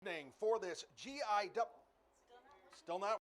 evening for this GIAA. Still not.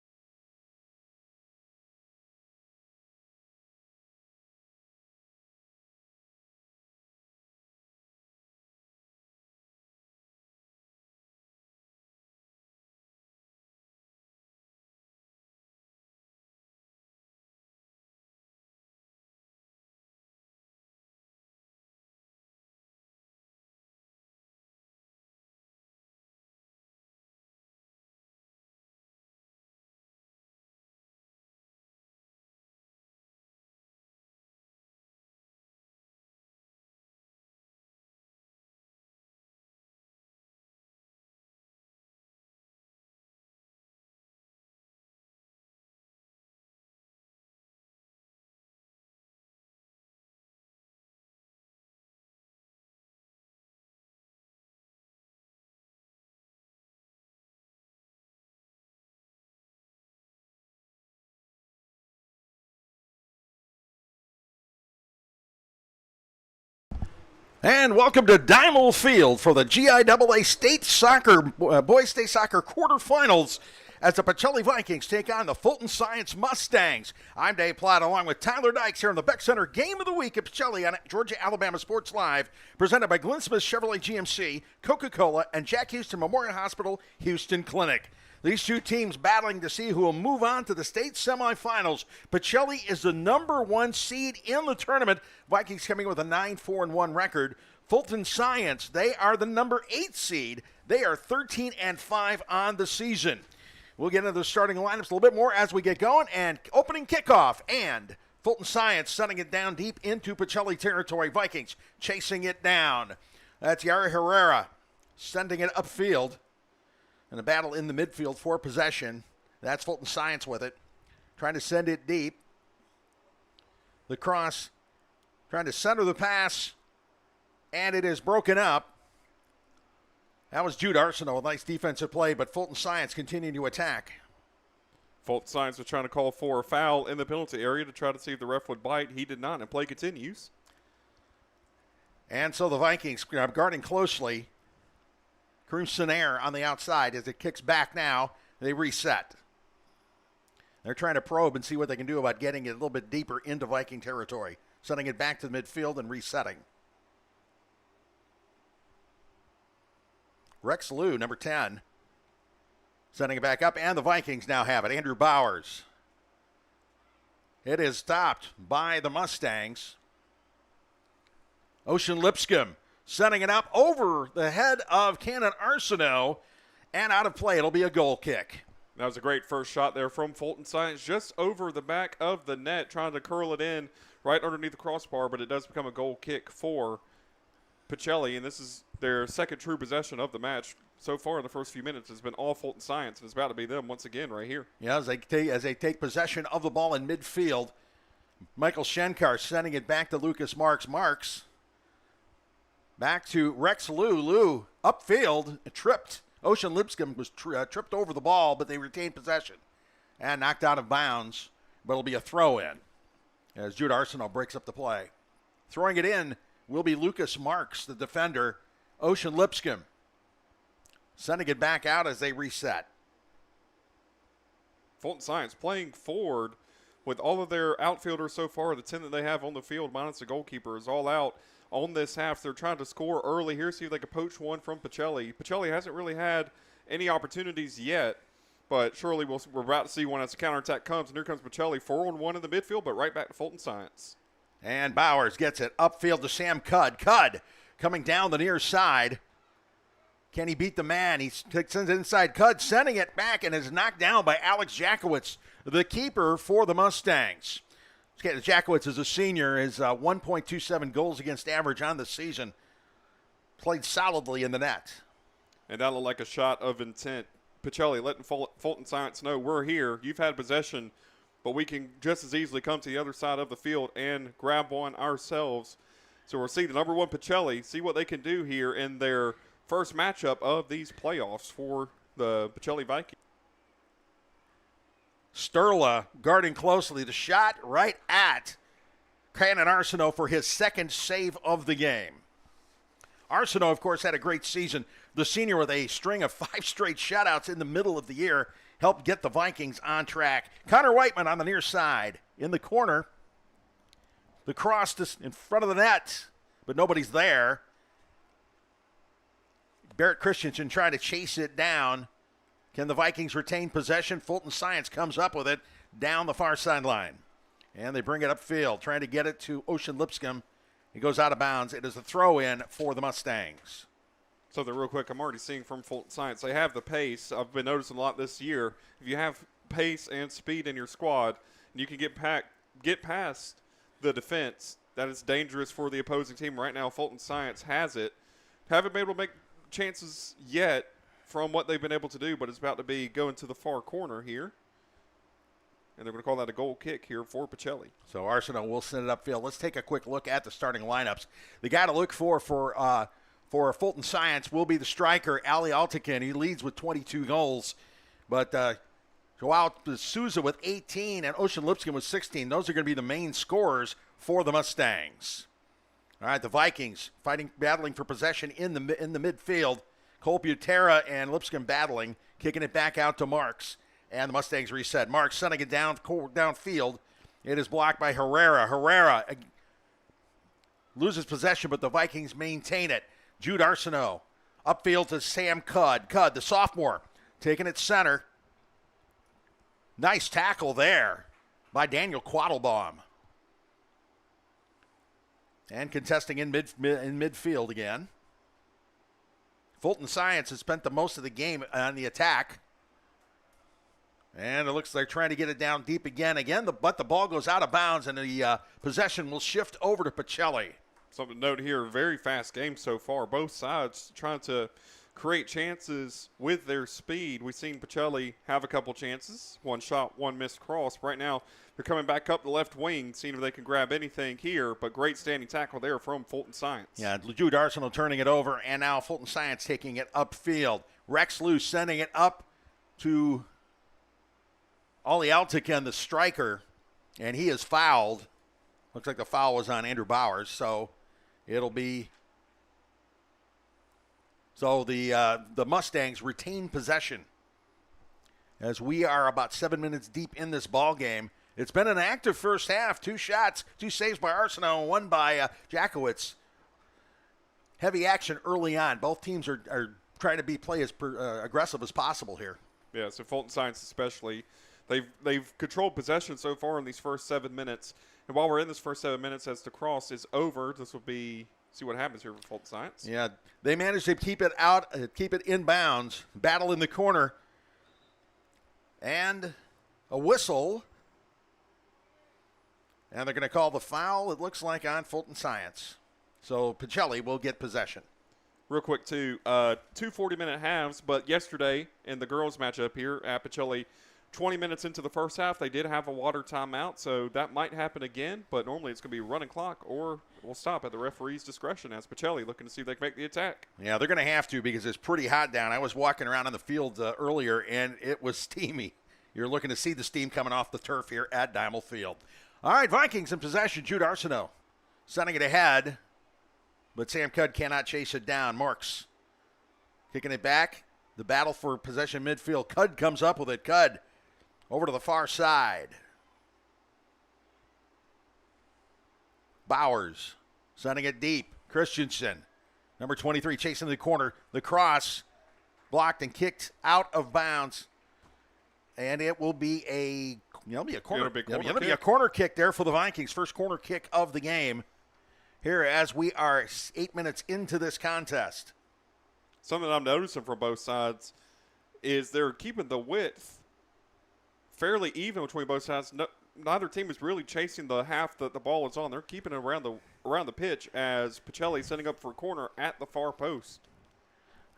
And welcome to Dimal Field for the GIAA State Soccer, Boys State Soccer Quarterfinals as the Pacelli Vikings take on the Fulton Science Mustangs. I'm Dave Platt along with Tyler Dykes here in the Beck Center Game of the Week at Pacelli on Georgia-Alabama Sports Live, presented by Glenn Smith Chevrolet GMC, Coca-Cola, and Jack Houston Memorial Hospital Houston Clinic. These two teams battling to see who will move on to the state semifinals. Pacelli is the number one seed in the tournament. Vikings coming with a 9-4-1 record. Fulton Science, they are the number 8 seed. They are 13-5 on the season. We'll get into the starting lineups a little bit more as we get going. And opening kickoff, and Fulton Science setting it down deep into Pacelli territory. Vikings chasing it down. That's Yara Herrera sending it upfield. And a battle in the midfield for possession. That's Fulton Science with it. Trying to send it deep. The cross. Trying to center the pass. And it is broken up. That was Jude Arsenault. A nice defensive play, but Fulton Science continuing to attack. Fulton Science was trying to call for a foul in the penalty area to try to see if the ref would bite. He did not, and play continues. And so the Vikings are guarding closely. Kareem Sinair on the outside as it kicks back now. They reset. They're trying to probe and see what they can do about getting it a little bit deeper into Viking territory. Sending it back to the midfield and resetting. Rex Liu, number 10. Sending it back up, and the Vikings now have it. Andrew Bowers. It is stopped by the Mustangs. Ocean Lipscomb sending it up over the head of Cannon Arsenault, and out of play. It'll be a goal kick. That was a great first shot there from Fulton Science, just over the back of the net, trying to curl it in right underneath the crossbar, but it does become a goal kick for Pacelli, and this is their second true possession of the match. So far in the first few minutes, it's been all Fulton Science, and it's about to be them once again right here. Yeah, as they take possession of the ball in midfield, Michael Shenkar sending it back to Lucas Marks. Marks back to Rex Liu. Liu upfield, tripped. Ocean Lipscomb was tripped over the ball, but they retained possession and knocked out of bounds. But it'll be a throw-in as Jude Arsenault breaks up the play. Throwing it in will be Lucas Marks, the defender. Ocean Lipscomb sending it back out as they reset. Fulton Science playing forward with all of their outfielders so far. The 10 that they have on the field, minus the goalkeeper, is all out on this half. They're trying to score early here, see if they can poach one from Pacelli. Pacelli hasn't really had any opportunities yet, but surely we're about to see one as the counterattack comes. And here comes Pacelli, 4-on-1 in the midfield, but right back to Fulton Science. And Bowers gets it upfield to Sam Cudd. Cudd coming down the near side. Can he beat the man? He sends it inside. Cudd sending it back and is knocked down by Alex Jakowitz, the keeper for the Mustangs. Jakowitz is a senior, is 1.27 goals against average on the season. Played solidly in the net. And that looked like a shot of intent. Pacelli letting Fulton Science know, we're here. You've had possession, but we can just as easily come to the other side of the field and grab one ourselves. So we'll see the number one Pacelli, see what they can do here in their first matchup of these playoffs for the Pacelli Vikings. Sterla guarding closely. The shot right at Cannon Arsenault for his second save of the game. Arsenault, of course, had a great season. the senior with a string of 5 straight shutouts in the middle of the year, helped get the Vikings on track. Connor Whiteman on the near side. In the corner, the cross in front of the net, but nobody's there. Barrett Christensen trying to chase it down. Can the Vikings retain possession? Fulton Science comes up with it down the far sideline. And they bring it upfield, trying to get it to Ocean Lipscomb. He goes out of bounds. It is a throw-in for the Mustangs. Something real quick I'm already seeing from Fulton Science. They have the pace. I've been noticing a lot this year. If you have pace and speed in your squad, and you can get past the defense, that is dangerous for the opposing team. Right now, Fulton Science has it. Haven't been able to make chances yet from what they've been able to do, but it's about to be going to the far corner here. And they're going to call that a goal kick here for Pacelli. So Arsenault will send it upfield. Let's take a quick look at the starting lineups. The guy to look for Fulton Science will be the striker, Ali Altikin. He leads with 22 goals. But Joao Souza with 18 and Ocean Lipscomb with 16. Those are going to be the main scorers for the Mustangs. All right, the Vikings battling for possession in the midfield. Cole Butera and Lipscomb battling, kicking it back out to Marks. And the Mustangs reset. Marks sending it downfield. It is blocked by Herrera. Herrera loses possession, but the Vikings maintain it. Jude Arsenault upfield to Sam Cudd. Cudd, the sophomore, taking it center. Nice tackle there by Daniel Quattlebaum. And contesting in midfield again. Fulton Science has spent the most of the game on the attack. And it looks like they're trying to get it down deep again. But the ball goes out of bounds, and the possession will shift over to Pacelli. Something to note here, very fast game so far. Both sides trying to create chances with their speed. We've seen Pacelli have a couple chances. One shot, one missed cross. Right now, they're coming back up the left wing, seeing if they can grab anything here. But great standing tackle there from Fulton Science. Yeah, Jude Arsenault turning it over, and now Fulton Science taking it upfield. Rex Luce sending it up to Ali Altikin, the striker, and he is fouled. Looks like the foul was on Andrew Bowers, so it'll be... So the Mustangs retain possession as we are about 7 minutes deep in this ball game. It's been an active first half. 2 shots, 2 saves by Arsenault, and 1 by Jakowitz. Heavy action early on. Both teams are trying to play as aggressive as possible here. Yeah, so Fulton Science especially. They've controlled possession so far in these first 7 minutes. And while we're in this first 7 minutes, as the cross is over, this will be... See what happens here for Fulton Science. Yeah, they managed to keep it inbounds, battle in the corner, and a whistle. And they're going to call the foul, it looks like, on Fulton Science. So Pacelli will get possession. Real quick, too, 2 40-minute halves, but yesterday in the girls' matchup here at Pacelli, 20 minutes into the first half, they did have a water timeout, so that might happen again, but normally it's going to be running clock or we'll stop at the referee's discretion as Pacelli looking to see if they can make the attack. Yeah, they're going to have to because it's pretty hot down. I was walking around on the field earlier, and it was steamy. You're looking to see the steam coming off the turf here at Dimel Field. All right, Vikings in possession. Jude Arsenault sending it ahead, but Sam Cudd cannot chase it down. Marks kicking it back. The battle for possession midfield. Cudd comes up with it. Cudd over to the far side. Bowers sending it deep. Christensen, number 23, chasing the corner. The cross blocked and kicked out of bounds. And it will be a corner kick there for the Vikings. First corner kick of the game here as we are 8 minutes into this contest. Something I'm noticing from both sides is they're keeping the width fairly even between both sides. Neither team is really chasing the half that the ball is on. They're keeping it around the pitch as Pacelli setting up for a corner at the far post.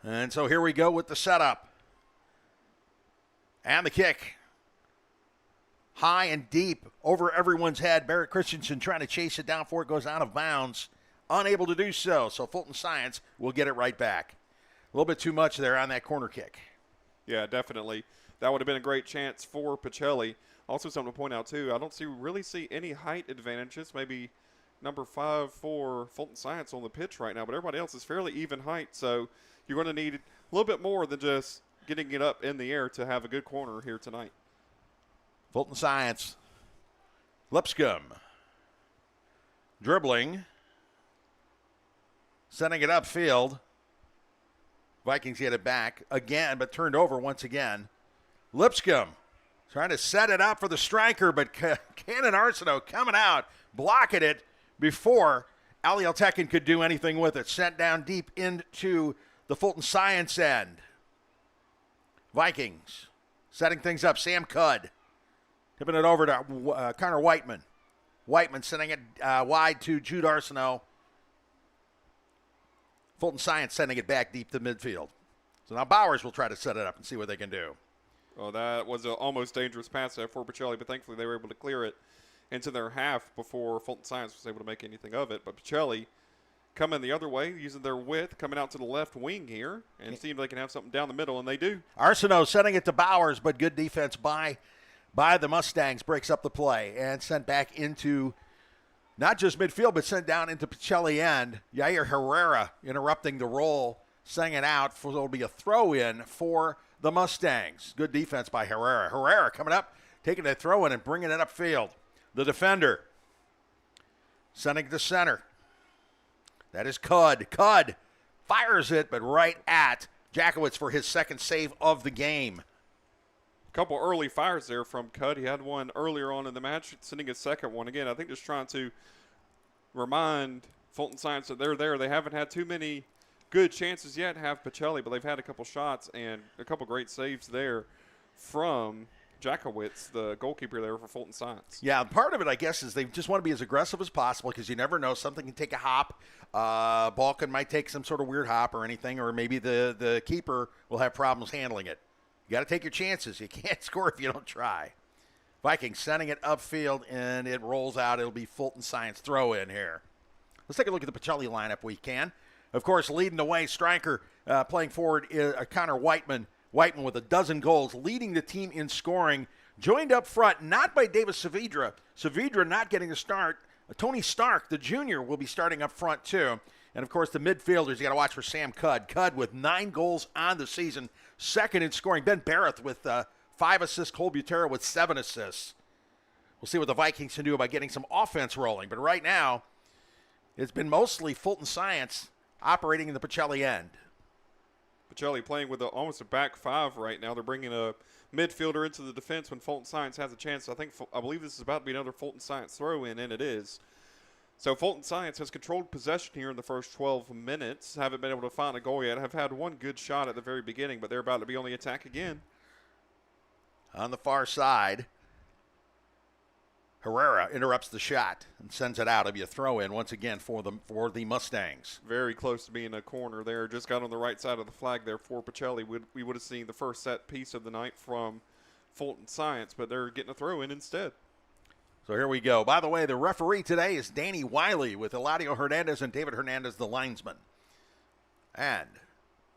And so here we go with the setup. And the kick. High and deep over everyone's head. Barrett Christensen trying to chase it down before it goes out of bounds. Unable to do so. So Fulton Science will get it right back. A little bit too much there on that corner kick. Yeah, definitely. That would have been a great chance for Pacelli. Also something to point out, too, I don't really see any height advantages. Maybe number 5 for Fulton Science on the pitch right now, but everybody else is fairly even height. So you're going to need a little bit more than just getting it up in the air to have a good corner here tonight. Fulton Science. Lipscomb. Dribbling. Sending it upfield. Vikings get it back again, but turned over once again. Lipscomb trying to set it up for the striker, but Cannon Arsenault coming out, blocking it before Ali Altekin could do anything with it. Sent down deep into the Fulton Science end. Vikings setting things up. Sam Cudd tipping it over to Connor Whiteman. Whiteman sending it wide to Jude Arsenault. Fulton Science sending it back deep to midfield. So now Bowers will try to set it up and see what they can do. Well, that was an almost dangerous pass there for Pacelli, but thankfully they were able to clear it into their half before Fulton Science was able to make anything of it. But Pacelli coming the other way, using their width, coming out to the left wing here, and seeing if they can have something down the middle, and they do. Arsenault sending it to Bowers, but good defense by the Mustangs, breaks up the play and sent back into not just midfield, but sent down into Pacelli end. Yair Herrera interrupting the roll, sending it out. It'll be a throw-in for the Mustangs. Good defense by Herrera. Herrera coming up, taking a throw-in and bringing it upfield. The defender sending it to center. That is Cudd. Cudd fires it, but right at Jackowitz for his second save of the game. Couple early fires there from Cudd. He had one earlier on in the match, sending his second one. Again, I think just trying to remind Fulton Science that they're there. They haven't had too many good chances yet, have Pacelli, but they've had a couple shots and a couple great saves there from Jackowitz, the goalkeeper there for Fulton Science. Yeah, part of it, I guess, is they just want to be as aggressive as possible because you never know. Something can take a hop. Balkan might take some sort of weird hop or anything, or maybe the keeper will have problems handling it. You got to take your chances. You can't score if you don't try. Vikings sending it upfield, and it rolls out. It'll be Fulton Science throw in here. Let's take a look at the Pacelli lineup we can. Of course, leading the way, striker playing forward is Connor Whiteman. Whiteman with 12 goals, leading the team in scoring. Joined up front, not by Davis Saavedra. Saavedra not getting a start. Tony Stark, the junior, will be starting up front too. And, of course, the midfielders, you got to watch for Sam Cudd. Cudd with 9 goals on the season, second in scoring. Ben Barrett with 5 assists. Cole Butera with 7 assists. We'll see what the Vikings can do about getting some offense rolling. But right now, it's been mostly Fulton Science operating in the Pacelli end. Pacelli playing with almost a back five right now. They're bringing a midfielder into the defense when Fulton Science has a chance. I believe this is about to be another Fulton Science throw-in, and it is. So Fulton Science has controlled possession here in the first 12 minutes. Haven't been able to find a goal yet. Have had one good shot at the very beginning, but they're about to be on the attack again. On the far side, Herrera interrupts the shot and sends it out. It'll be a throw-in once again for the Mustangs. Very close to being a corner there. Just got on the right side of the flag there for Pacelli. We would have seen the first set piece of the night from Fulton Science, but they're getting a throw-in instead. So here we go. By the way, the referee today is Danny Wiley with Eladio Hernandez and David Hernandez, the linesman. And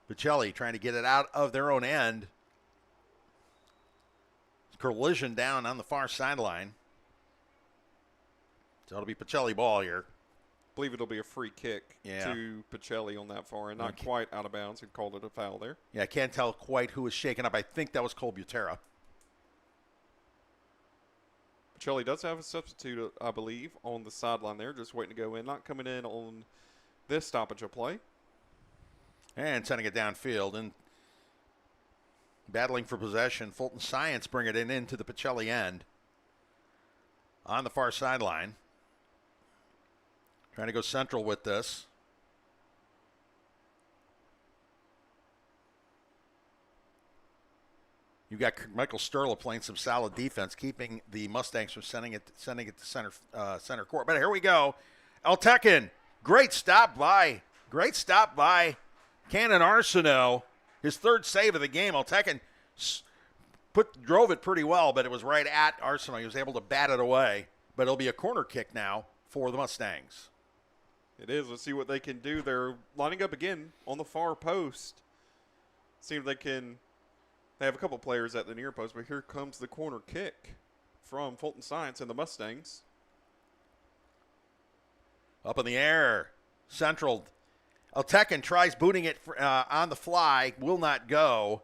Pacelli trying to get it out of their own end. Collision down on the far sideline. So it'll be Pacelli ball here. I believe it'll be a free kick to Pacelli on that far, and not quite out of bounds. He called it a foul there. Yeah, I can't tell quite who was shaken up. I think that was Cole Butera. Pacelli does have a substitute, I believe, on the sideline there, just waiting to go in. Not coming in on this stoppage of play. And sending it downfield and battling for possession. Fulton Science bring it into the Pacelli end on the far sideline. Trying to go central with this. You've got Michael Sterla playing some solid defense, keeping the Mustangs from sending it to center court. But here we go. Altekin, great stop by Cannon Arsenault. His third save of the game. Altekin drove it pretty well, but it was right at Arsenault. He was able to bat it away. But it'll be a corner kick now for the Mustangs. It is. Let's see what they can do. They're lining up again on the far post. See if they can. They have a couple players at the near post, but here comes the corner kick from Fulton Science and the Mustangs. Up in the air. Central. Altekin tries booting it on the fly, will not go.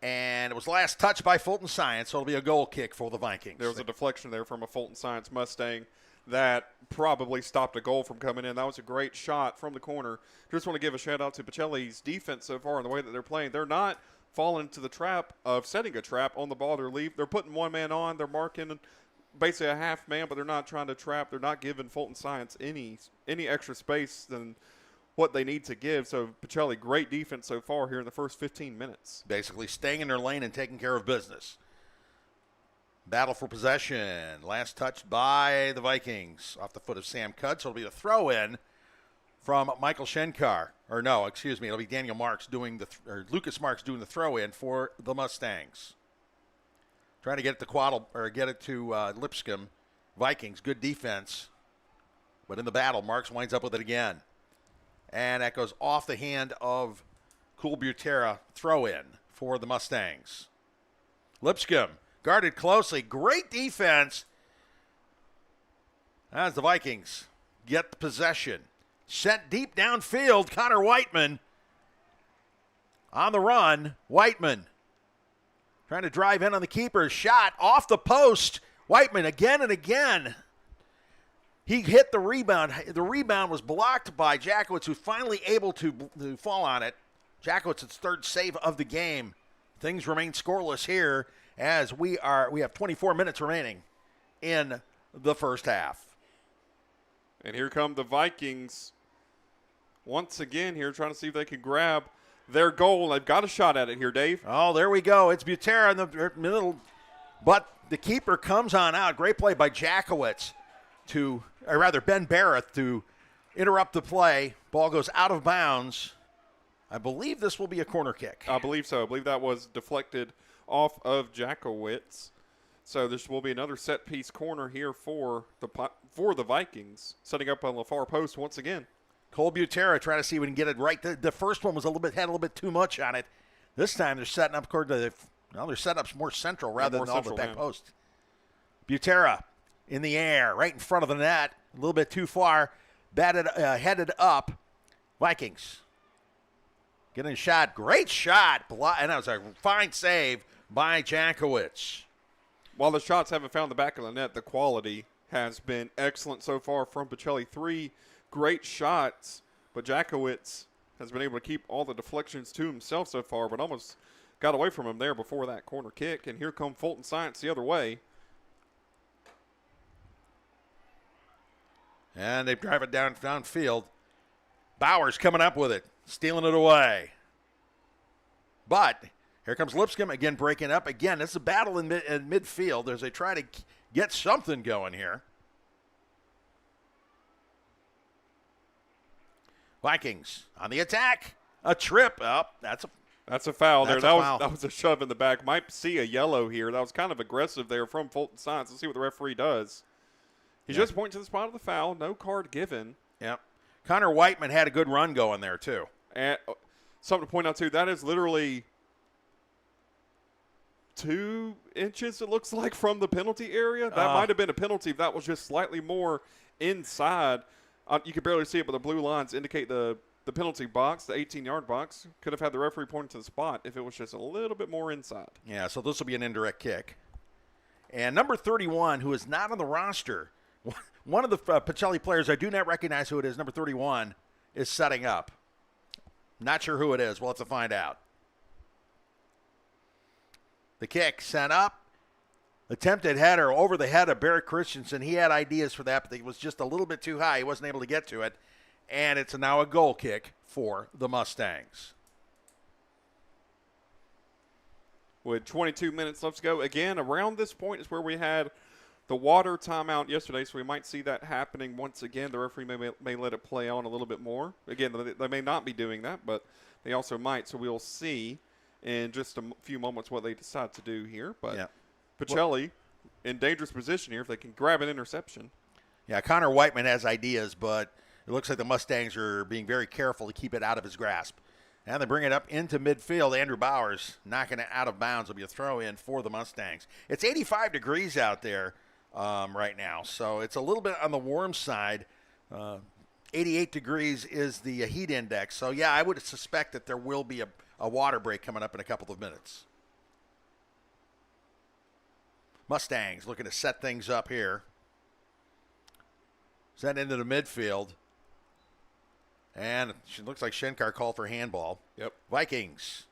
And it was last touched by Fulton Science, so it'll be a goal kick for the Vikings. There was a deflection there from a Fulton Science Mustang that probably stopped a goal from coming in. That was a great shot from the corner. Just want to give a shout-out to Pacelli's defense so far in the way that they're playing. They're not falling into the trap of setting a trap on the ball. They're putting one man on. They're marking basically a half man, but they're not trying to trap. They're not giving Fulton Science any extra space than what they need to give. So Pacelli, great defense so far here in the first 15 minutes. Basically staying in their lane and taking care of business. Battle for possession. Last touched by the Vikings off the foot of Sam Cudd. So it'll be a throw-in from Michael Shenkar. Or no, excuse me. It'll be Daniel Marks Lucas Marks doing the throw-in for the Mustangs. Trying to get it to Lipscomb. Vikings, good defense. But in the battle, Marks winds up with it again. And that goes off the hand of Cool Butera. Throw-in for the Mustangs. Lipscomb guarded closely. Great defense as the Vikings get the possession. Sent deep downfield. Connor Whiteman on the run. Whiteman trying to drive in on the keeper. Shot off the post. Whiteman again and again. He hit the rebound. The rebound was blocked by Jackowitz, who's finally able to fall on it. Jackowitz's third save of the game. Things remain scoreless here as we have 24 minutes remaining in the first half. And here come the Vikings once again here trying to see if they can grab their goal. They've got a shot at it here, Dave. Oh, there we go. It's Butera in the middle, but the keeper comes on out. Great play by Jackowitz Ben Barrett to interrupt the play. Ball goes out of bounds. I believe this will be a corner kick. I believe so. I believe that was deflected off of Jackowitz. So this will be another set-piece corner here for the Vikings, setting up on the far post once again. Cole Butera trying to see if we can get it right. The first one was had a little bit too much on it. This time they're setting up their setup's more central rather than all the back post. Butera in the air, right in front of the net, a little bit too far, headed up. Vikings getting a shot, great shot, and that was a fine save by Jankowicz. While the shots haven't found the back of the net, the quality has been excellent so far from Pacelli. 3 great shots, but Jackowitz has been able to keep all the deflections to himself so far, but almost got away from him there before that corner kick. And here come Fulton Science the other way. And they drive it downfield. Bowers coming up with it, stealing it away. But here comes Lipscomb again, breaking up. Again, this is a battle in midfield as they try to get something going here. Vikings on the attack. A trip up. That's a foul there. Foul. That was a shove in the back. Might see a yellow here. That was kind of aggressive there from Fulton Science. Let's see what the referee does. He's just pointing to the spot of the foul. No card given. Yep. Connor Whiteman had a good run going there, too. And something to point out, too, that is literally 2 inches, it looks like, from the penalty area. That might have been a penalty if that was just slightly more inside. You could barely see it, but the blue lines indicate the penalty box, the 18-yard box. Could have had the referee pointing to the spot if it was just a little bit more inside. Yeah, so this will be an indirect kick. And number 31, who is not on the roster, one of the Pacelli players, I do not recognize who it is, number 31, is setting up. Not sure who it is. We'll have to find out. The kick sent up. Attempted header over the head of Barrett Christensen. He had ideas for that, but it was just a little bit too high. He wasn't able to get to it. And it's now a goal kick for the Mustangs. With 22 minutes left to go. Again, around this point is where we had the water timeout yesterday, so we might see that happening once again. The referee may let it play on a little bit more. Again, they may not be doing that, but they also might. So we'll see in just a few moments what they decide to do here. But yeah. Pacelli in dangerous position here if they can grab an interception. Yeah, Connor Whiteman has ideas, but it looks like the Mustangs are being very careful to keep it out of his grasp. And they bring it up into midfield. Andrew Bowers knocking it out of bounds. It'll be a throw-in for the Mustangs. It's 85 degrees out there right now, so it's a little bit on the warm side. 88 degrees is the heat index. So, yeah, I would suspect that there will be a water break coming up in a couple of minutes. Mustangs looking to set things up here. Sent into the midfield. And it looks like Shenkar called for handball. Yep. Vikings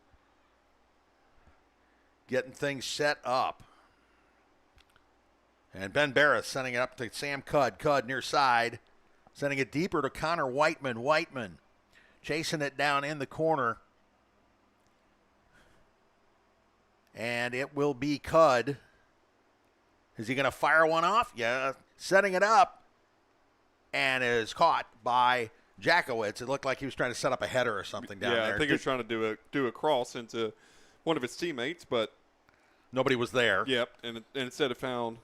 getting things set up. And Ben Barris sending it up to Sam Cudd. Cudd near side. Sending it deeper to Connor Whiteman. Whiteman chasing it down in the corner. And it will be Cudd. Is he going to fire one off? Yeah. Setting it up. And is caught by Jackowitz. It looked like he was trying to set up a header or something down there. Yeah, I think he was trying to do a cross into one of his teammates, but nobody was there. Yep, and instead it found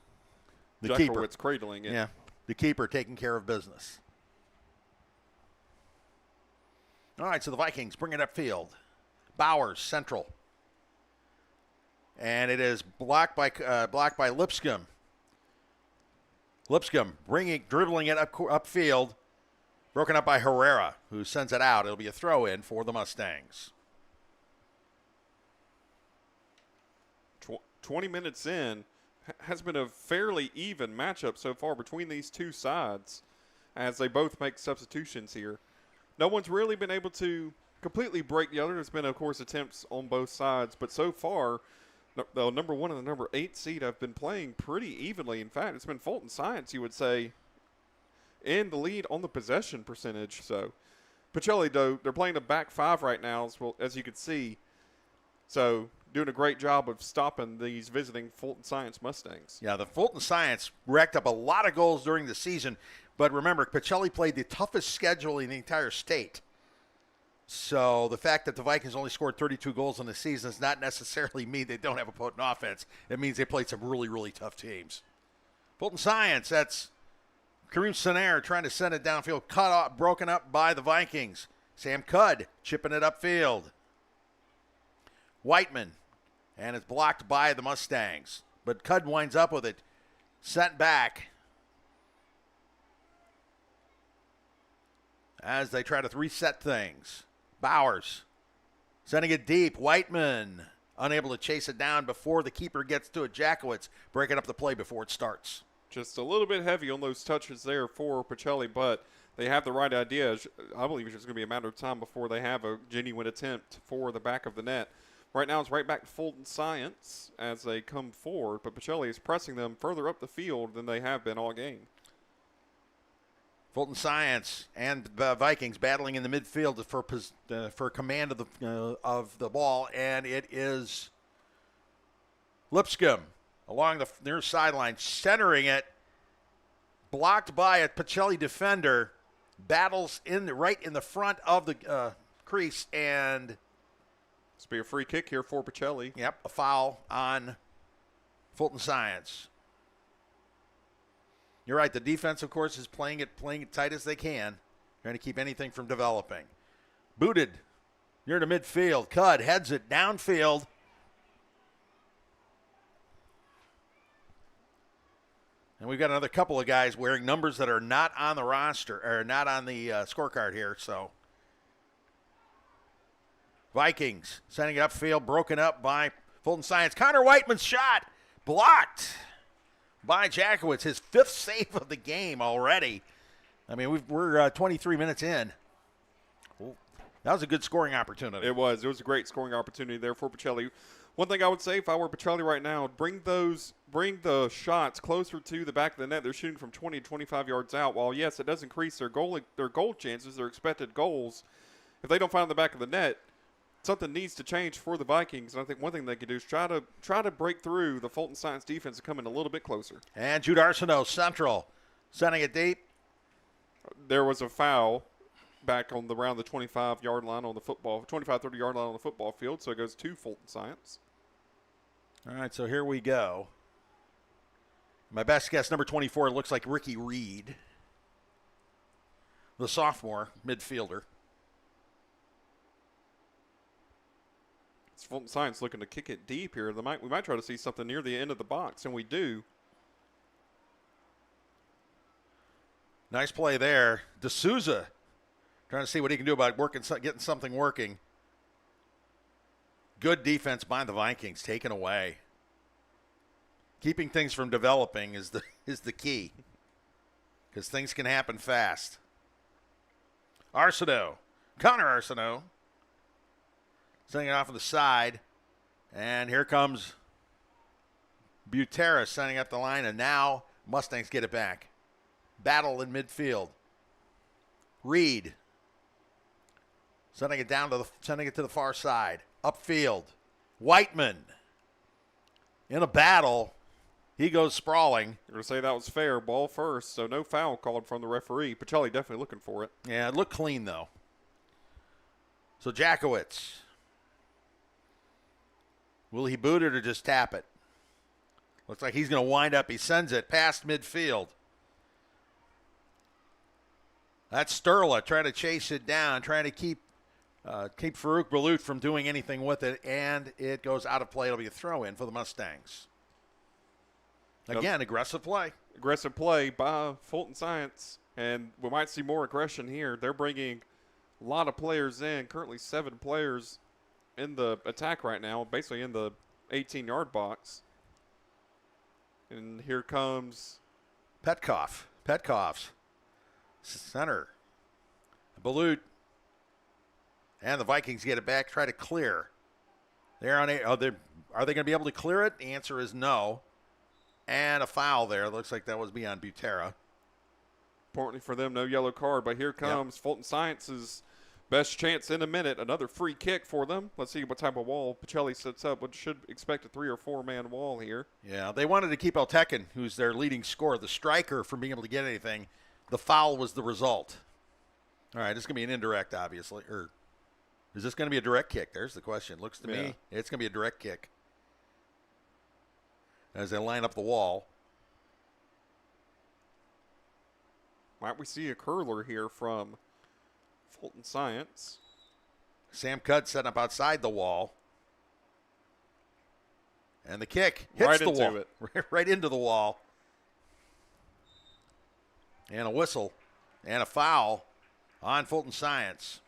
the Jackowitz keeper cradling it. Yeah, the keeper taking care of business. All right, so the Vikings bring it upfield. Bowers, central. And it is blocked by Lipscomb. Lipscomb dribbling it upfield. Broken up by Herrera, who sends it out. It'll be a throw-in for the Mustangs. 20 minutes in, has been a fairly even matchup so far between these two sides as they both make substitutions here. No one's really been able to completely break the other. There's been, of course, attempts on both sides, but so far, the number 1 and the number 8 seed have been playing pretty evenly. In fact, it's been Fulton Science, you would say, in the lead on the possession percentage. So, Pacelli, though, they're playing a back 5 right now, as you can see. So, doing a great job of stopping these visiting Fulton Science Mustangs. Yeah, the Fulton Science racked up a lot of goals during the season. But remember, Pacelli played the toughest schedule in the entire state. So the fact that the Vikings only scored 32 goals in the season does not necessarily mean they don't have a potent offense. It means they played some really, really tough teams. Fulton Science, that's Kareem Senair trying to send it downfield, cut off, broken up by the Vikings. Sam Cudd chipping it upfield. Whiteman, and it's blocked by the Mustangs. But Cudd winds up with it, sent back as they try to reset things. Bowers sending it deep. Whiteman unable to chase it down before the keeper gets to it. Jackowitz breaking up the play before it starts. Just a little bit heavy on those touches there for Pacelli, but they have the right idea. I believe it's just going to be a matter of time before they have a genuine attempt for the back of the net. Right now it's right back to Fulton Science as they come forward, but Pacelli is pressing them further up the field than they have been all game. Fulton Science and the Vikings battling in the midfield for command of the ball, and it is Lipscomb along the near sideline, centering it, blocked by a Pacelli defender, battles right in the front of the crease, and this will be a free kick here for Pacelli. Yep, a foul on Fulton Science. You're right. The defense, of course, is playing it tight as they can, trying to keep anything from developing. Booted near the midfield. Cudd heads it downfield. And we've got another couple of guys wearing numbers that are not on the roster, or not on the scorecard here. So Vikings sending it upfield, broken up by Fulton Science. Connor Whiteman's shot blocked by Jackowitz, his 5th save of the game already. I mean, we're 23 minutes in. That was a good scoring opportunity. It was a great scoring opportunity there for Pacelli. One thing I would say, if I were Pacelli right now, bring the shots closer to the back of the net. They're shooting from 20 to 25 yards out. While yes, it does increase their goal chances, their expected goals. If they don't find the back of the net, something needs to change for the Vikings, and I think one thing they can do is try to break through the Fulton Science defense and come in a little bit closer. And Jude Arsenault, central, sending it deep. There was a foul back on around the 25-yard line on the 30-yard line on the football field, so it goes to Fulton Science. All right, so here we go. My best guess, number 24, looks like Ricky Reed, the sophomore midfielder. Fulton Science looking to kick it deep here. We might try to see something near the end of the box, and we do. Nice play there. D'Souza trying to see what he can do about getting something working. Good defense by the Vikings, taken away. Keeping things from developing is the key, because things can happen fast. Connor Arsenault, sending it off on the side, and here comes Butera sending up the line, and now Mustangs get it back. Battle in midfield. Reed sending it to the far side. Upfield. Whiteman in a battle. He goes sprawling. You're going to say that was fair. Ball first, so no foul called from the referee. Pacelli definitely looking for it. Yeah, it looked clean, though. So Jackowitz. Will he boot it or just tap it? Looks like he's going to wind up. He sends it past midfield. That's Sterla trying to chase it down, trying to keep Farouk Balut from doing anything with it, and it goes out of play. It'll be a throw-in for the Mustangs. Again, aggressive play. Aggressive play by Fulton Science, and we might see more aggression here. They're bringing a lot of players in, currently 7 players in the attack right now, basically in the 18-yard box. And here comes Petkoff's center. Balut. And the Vikings get it back, try to clear. Are they going to be able to clear it? The answer is no. And a foul there. Looks like that was beyond Butera. Importantly for them, no yellow card. But here comes Fulton Science's best chance in a minute. Another free kick for them. Let's see what type of wall Pacelli sets up. What should expect a 3 or 4 man wall here. Yeah, they wanted to keep Eltekin, who's their leading scorer, the striker, from being able to get anything. The foul was the result. All right, this is going to be an indirect, obviously. Or is this going to be a direct kick? There's the question. Looks to me it's going to be a direct kick as they line up the wall. Might we see a curler here from Fulton Science? Sam Cudd set up outside the wall. And the kick hits right the into wall. It. Right into the wall. And a whistle and a foul on Fulton Science.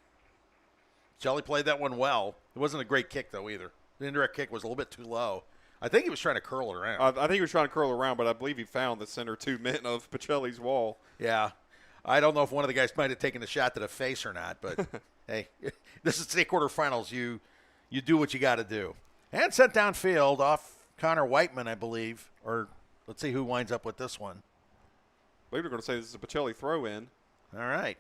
Shelley played that one well. It wasn't a great kick, though, either. The indirect kick was a little bit too low. I think he was trying to curl it around. I think he was trying to curl around, but I believe he found the center 2 men of Pacelli's wall. Yeah. I don't know if one of the guys might have taken a shot to the face or not, but hey, this is state quarterfinals. You do what you got to do. And sent downfield off Connor Whiteman, I believe. Or let's see who winds up with this one. I believe we're going to say this is a Pacelli throw-in. All right.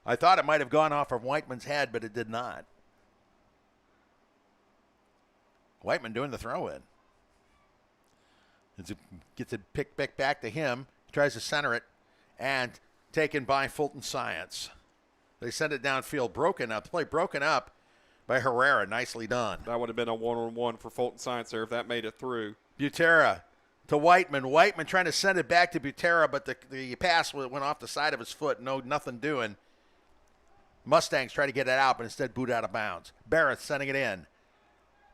I thought it might have gone off of Whiteman's head, but it did not. Whiteman doing the throw-in. Gets it picked back to him. Tries to center it. And taken by Fulton Science. They send it downfield. Play broken up by Herrera. Nicely done. That would have been a one-on-one for Fulton Science there if that made it through. Butera to Whiteman. Whiteman trying to send it back to Butera, but the pass went off the side of his foot. Nothing doing. Mustangs try to get it out, but instead boot out of bounds. Barrett sending it in.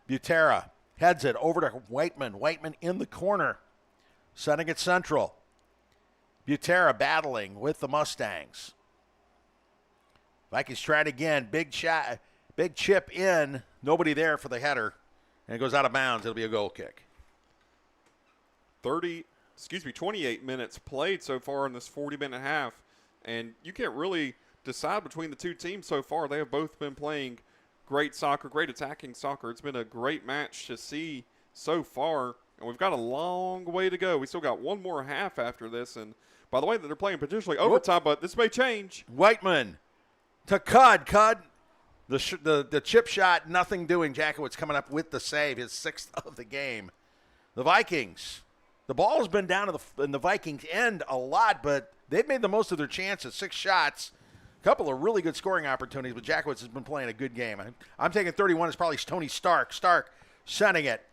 Butera heads it over to Whiteman. Whiteman in the corner. Sending it central. Butera battling with the Mustangs. Vikings tried again. Big shot. Big chip in. Nobody there for the header. And it goes out of bounds. It'll be a goal kick. 28 minutes played so far in this 40-minute half. And you can't really decide between the two teams so far. They have both been playing great soccer, great attacking soccer. It's been a great match to see so far. And we've got a long way to go. We still got one more half after this. And by the way, that they're playing potentially overtime, but this may change. Whiteman to Cudd. Cudd, the chip shot, nothing doing. Jackowitz coming up with the save, his 6th of the game. The Vikings. The ball has been down in the Vikings' end a lot, but they've made the most of their chances. 6 shots, a couple of really good scoring opportunities, but Jackowitz has been playing a good game. I'm taking 31. It's probably Tony Stark. Stark sending it.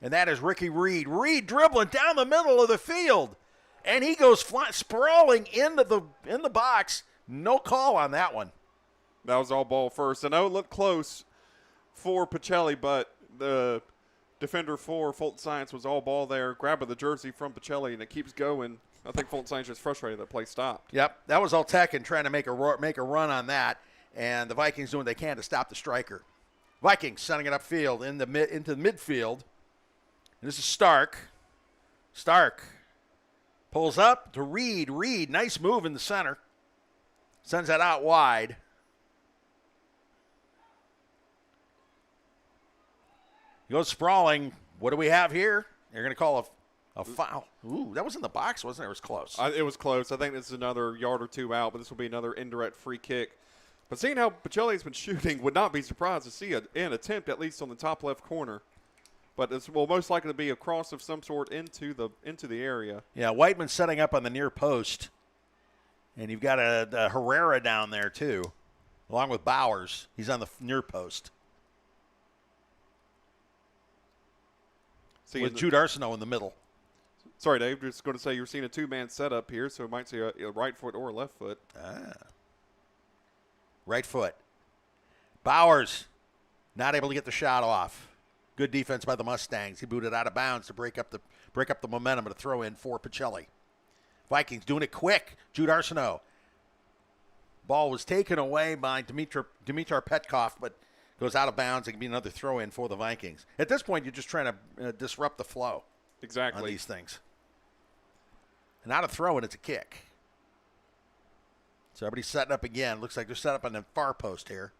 And that is Ricky Reed. Reed dribbling down the middle of the field. And he goes sprawling in the box. No call on that one. That was all ball first. I know it looked close for Pacelli, but the Defender 4, Fulton Science was all ball there, grabbing the jersey from Pacelli, and it keeps going. I think Fulton Science just frustrated that play stopped. Yep, that was all Tech and trying to make a run on that, and the Vikings doing what they can to stop the striker. Vikings sending it upfield into the midfield. And this is Stark. Stark pulls up to Reed. Reed, nice move in the center. Sends that out wide. He goes sprawling. What do we have here? They're going to call a foul. Ooh, that was in the box, wasn't it? It was close. It was close. I think this is another yard or two out, but this will be another indirect free kick. But seeing how Pacelli's been shooting, would not be surprised to see an attempt at least on the top left corner. But this will most likely be a cross of some sort into the area. Yeah, Whiteman setting up on the near post. And you've got a Herrera down there, too, along with Bowers. He's on the near post. With Jude Arsenault in the middle. Sorry, Dave. Just going to say you're seeing a two-man setup here, so we might see a right foot or a left foot. Right foot. Bowers not able to get the shot off. Good defense by the Mustangs. He booted out of bounds to break up the momentum to throw in for Pacelli. Vikings doing it quick. Jude Arsenault. Ball was taken away by Dimitar Petkov, but goes out of bounds. It can be another throw in for the Vikings. At this point, you're just trying to disrupt the flow. Exactly. On these things. And not a throw, and it's a kick. So everybody's setting up again. Looks like they're set up on the far post here.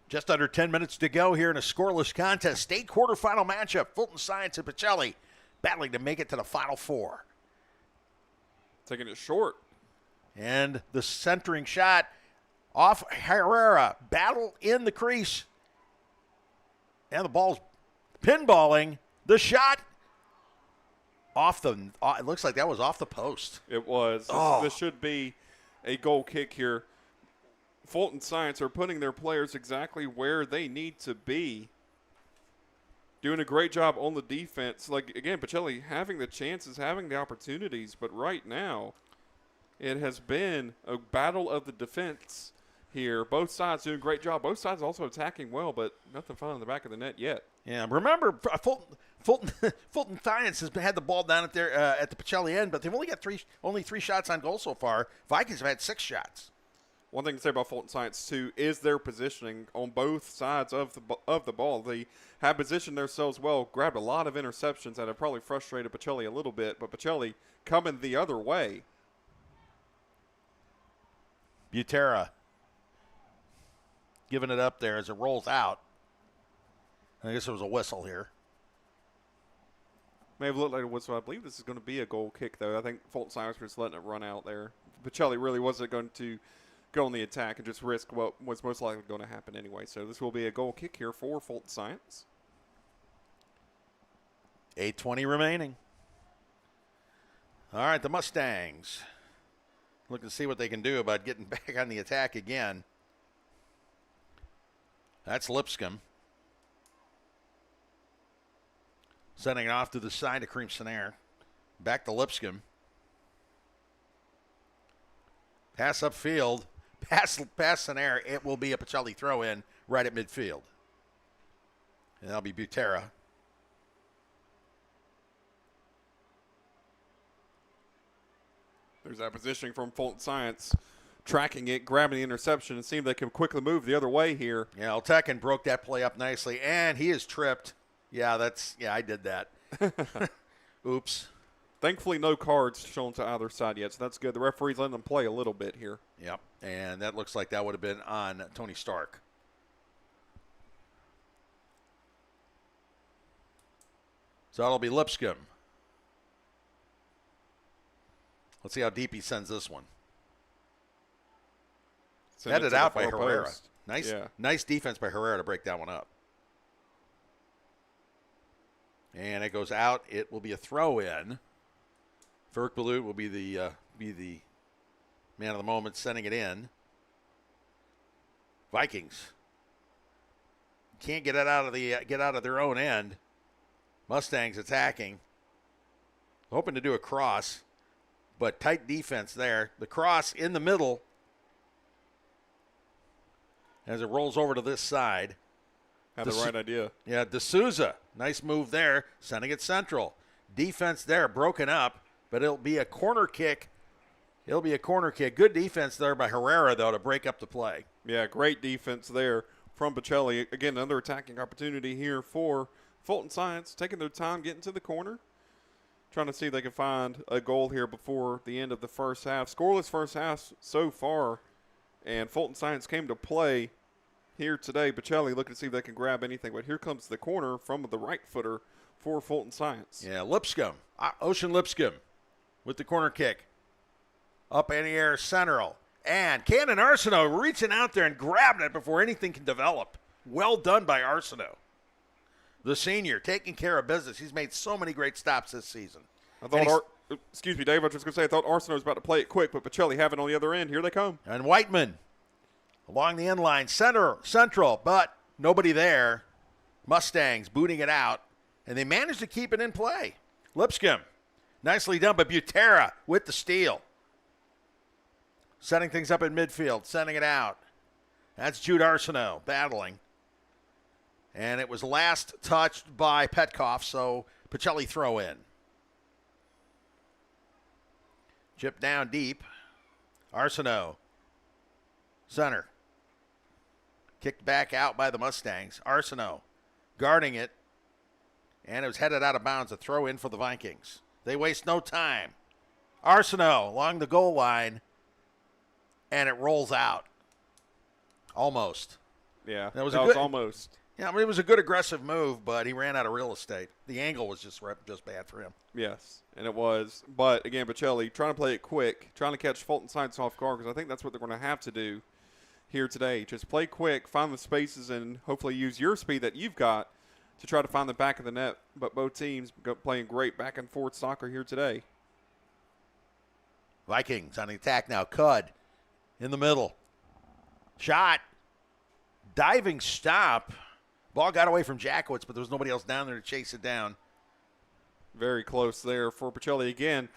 Just under 10 minutes to go here in a scoreless contest. State quarterfinal matchup. Fulton Science and Pacelli battling to make it to the Final Four. Taking it short. And the centering shot off Herrera. Battle in the crease. And the ball's pinballing. The shot off the, it looks like that was off the post. It was. This should be a goal kick here. Fulton Science are putting their players exactly where they need to be. Doing a great job on the defense. Like, again, Pacelli having the chances, having the opportunities, but right now it has been a battle of the defense here. Both sides doing a great job. Both sides also attacking well, but nothing fun in the back of the net yet. Yeah, remember, Fulton Science has had the ball down at the Pacelli end, but they've only got three shots on goal so far. Vikings have had 6 shots. One thing to say about Fulton Science, too, is their positioning on both sides of the ball. They have positioned themselves well, grabbed a lot of interceptions that have probably frustrated Pacelli a little bit, but Pacelli coming the other way. Butera giving it up there as it rolls out. I guess it was a whistle here. May have looked like a whistle. I believe this is going to be a goal kick, though. I think Fulton Science was just letting it run out there. Pacelli really wasn't going to go on the attack and just risk what was most likely going to happen anyway. So this will be a goal kick here for Fulton Science. 8:20 remaining. All right, the Mustangs looking to see what they can do about getting back on the attack again. That's Lipscomb. Sending it off to the side of Cream-Senaire. Back to Lipscomb. Pass upfield. Pass Senaire. It will be a Pacelli throw-in right at midfield. And that'll be Butera. There's that positioning from Fulton Science. Tracking it, grabbing the interception, and seeing they can quickly move the other way here. Yeah, Altekin broke that play up nicely, and he is tripped. Yeah, I did that. Oops. Thankfully, no cards shown to either side yet, so that's good. The referee's letting them play a little bit here. Yep, and that looks like that would have been on Tony Stark. So that'll be Lipscomb. Let's see how deep he sends this one. Headed out by Herrera. Nice defense by Herrera to break that one up. And it goes out. It will be a throw-in. Ferk Balut will be the man of the moment, sending it in. Vikings can't get it out of their own end. Mustangs attacking, hoping to do a cross, but tight defense there. The cross in the middle. as it rolls over to this side. Had the right idea. Yeah, D'Souza, nice move there, sending it central. Defense there, broken up, but it'll be a corner kick. It'll be a corner kick. Good defense there by Herrera, though, to break up the play. Yeah, great defense there from Pacelli. Again, another attacking opportunity here for Fulton Science, taking their time getting to the corner, trying to see if they can find a goal here before the end of the first half. Scoreless first half so far, and Fulton Science came to play here today. Pacelli looking to see if they can grab anything, but here comes the corner from the right footer for Fulton Science. Yeah, Lipscomb, Ocean Lipscomb with the corner kick. Up in the air, central. And Cannon Arsenault reaching out there and grabbing it before anything can develop. Well done by Arsenault. The senior taking care of business. He's made so many great stops this season. I thought, excuse me, Dave, I was just going to say, I thought Arsenault was about to play it quick, but Pacelli have it on the other end. Here they come. And Whiteman along the end line, central, but nobody there. Mustangs booting it out, and they managed to keep it in play. Lipscomb, nicely done by Butera with the steal. Setting things up in midfield, sending it out. That's Jude Arsenault battling. And it was last touched by Petkoff, so Pacelli throw in. Chip down deep. Arsenault, center. Kicked back out by the Mustangs. Arsenault guarding it. And it was headed out of bounds. A throw in for the Vikings. They waste no time. Arsenault along the goal line. And it rolls out. Almost. Yeah, that was almost. Yeah, I mean, it was a good aggressive move, but he ran out of real estate. The angle was just bad for him. Yes, and it was. But, again, Pacelli trying to play it quick, trying to catch Fulton Science off guard, because I think that's what they're going to have to do here today. Just play quick, find the spaces, and hopefully use your speed that you've got to try to find the back of the net. But both teams playing great back-and-forth soccer here today. Vikings on the attack now. Cud in the middle. Shot. Diving stop. Ball got away from Jackowitz, but there was nobody else down there to chase it down. Very close there for Pacelli. Again,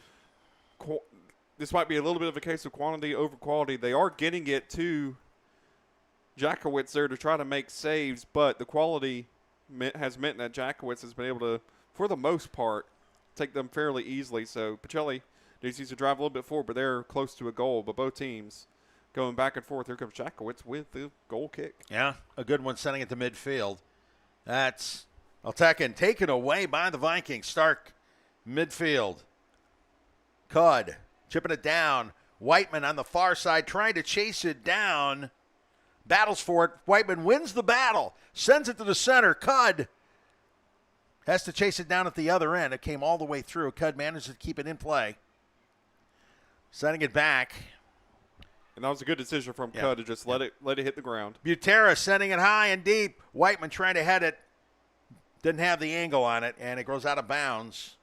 this might be a little bit of a case of quantity over quality. They are getting it to Jackowitz there to try to make saves, but the quality has meant that Jackowitz has been able to, for the most part, take them fairly easily. So Pacelli needs to drive a little bit forward, but they're close to a goal. But both teams going back and forth. Here comes Jackowitz with the goal kick. Yeah, a good one sending it to midfield. That's Altekin taken away by the Vikings. Stark, midfield. Cud chipping it down. Whiteman on the far side trying to chase it down. Battles for it. Whiteman wins the battle. Sends it to the center. Cud has to chase it down at the other end. It came all the way through. Cud managed to keep it in play. Sending it back. And that was a good decision from Cud to just let it hit the ground. Butera sending it high and deep. Whiteman trying to head it. Didn't have the angle on it, and it goes out of bounds.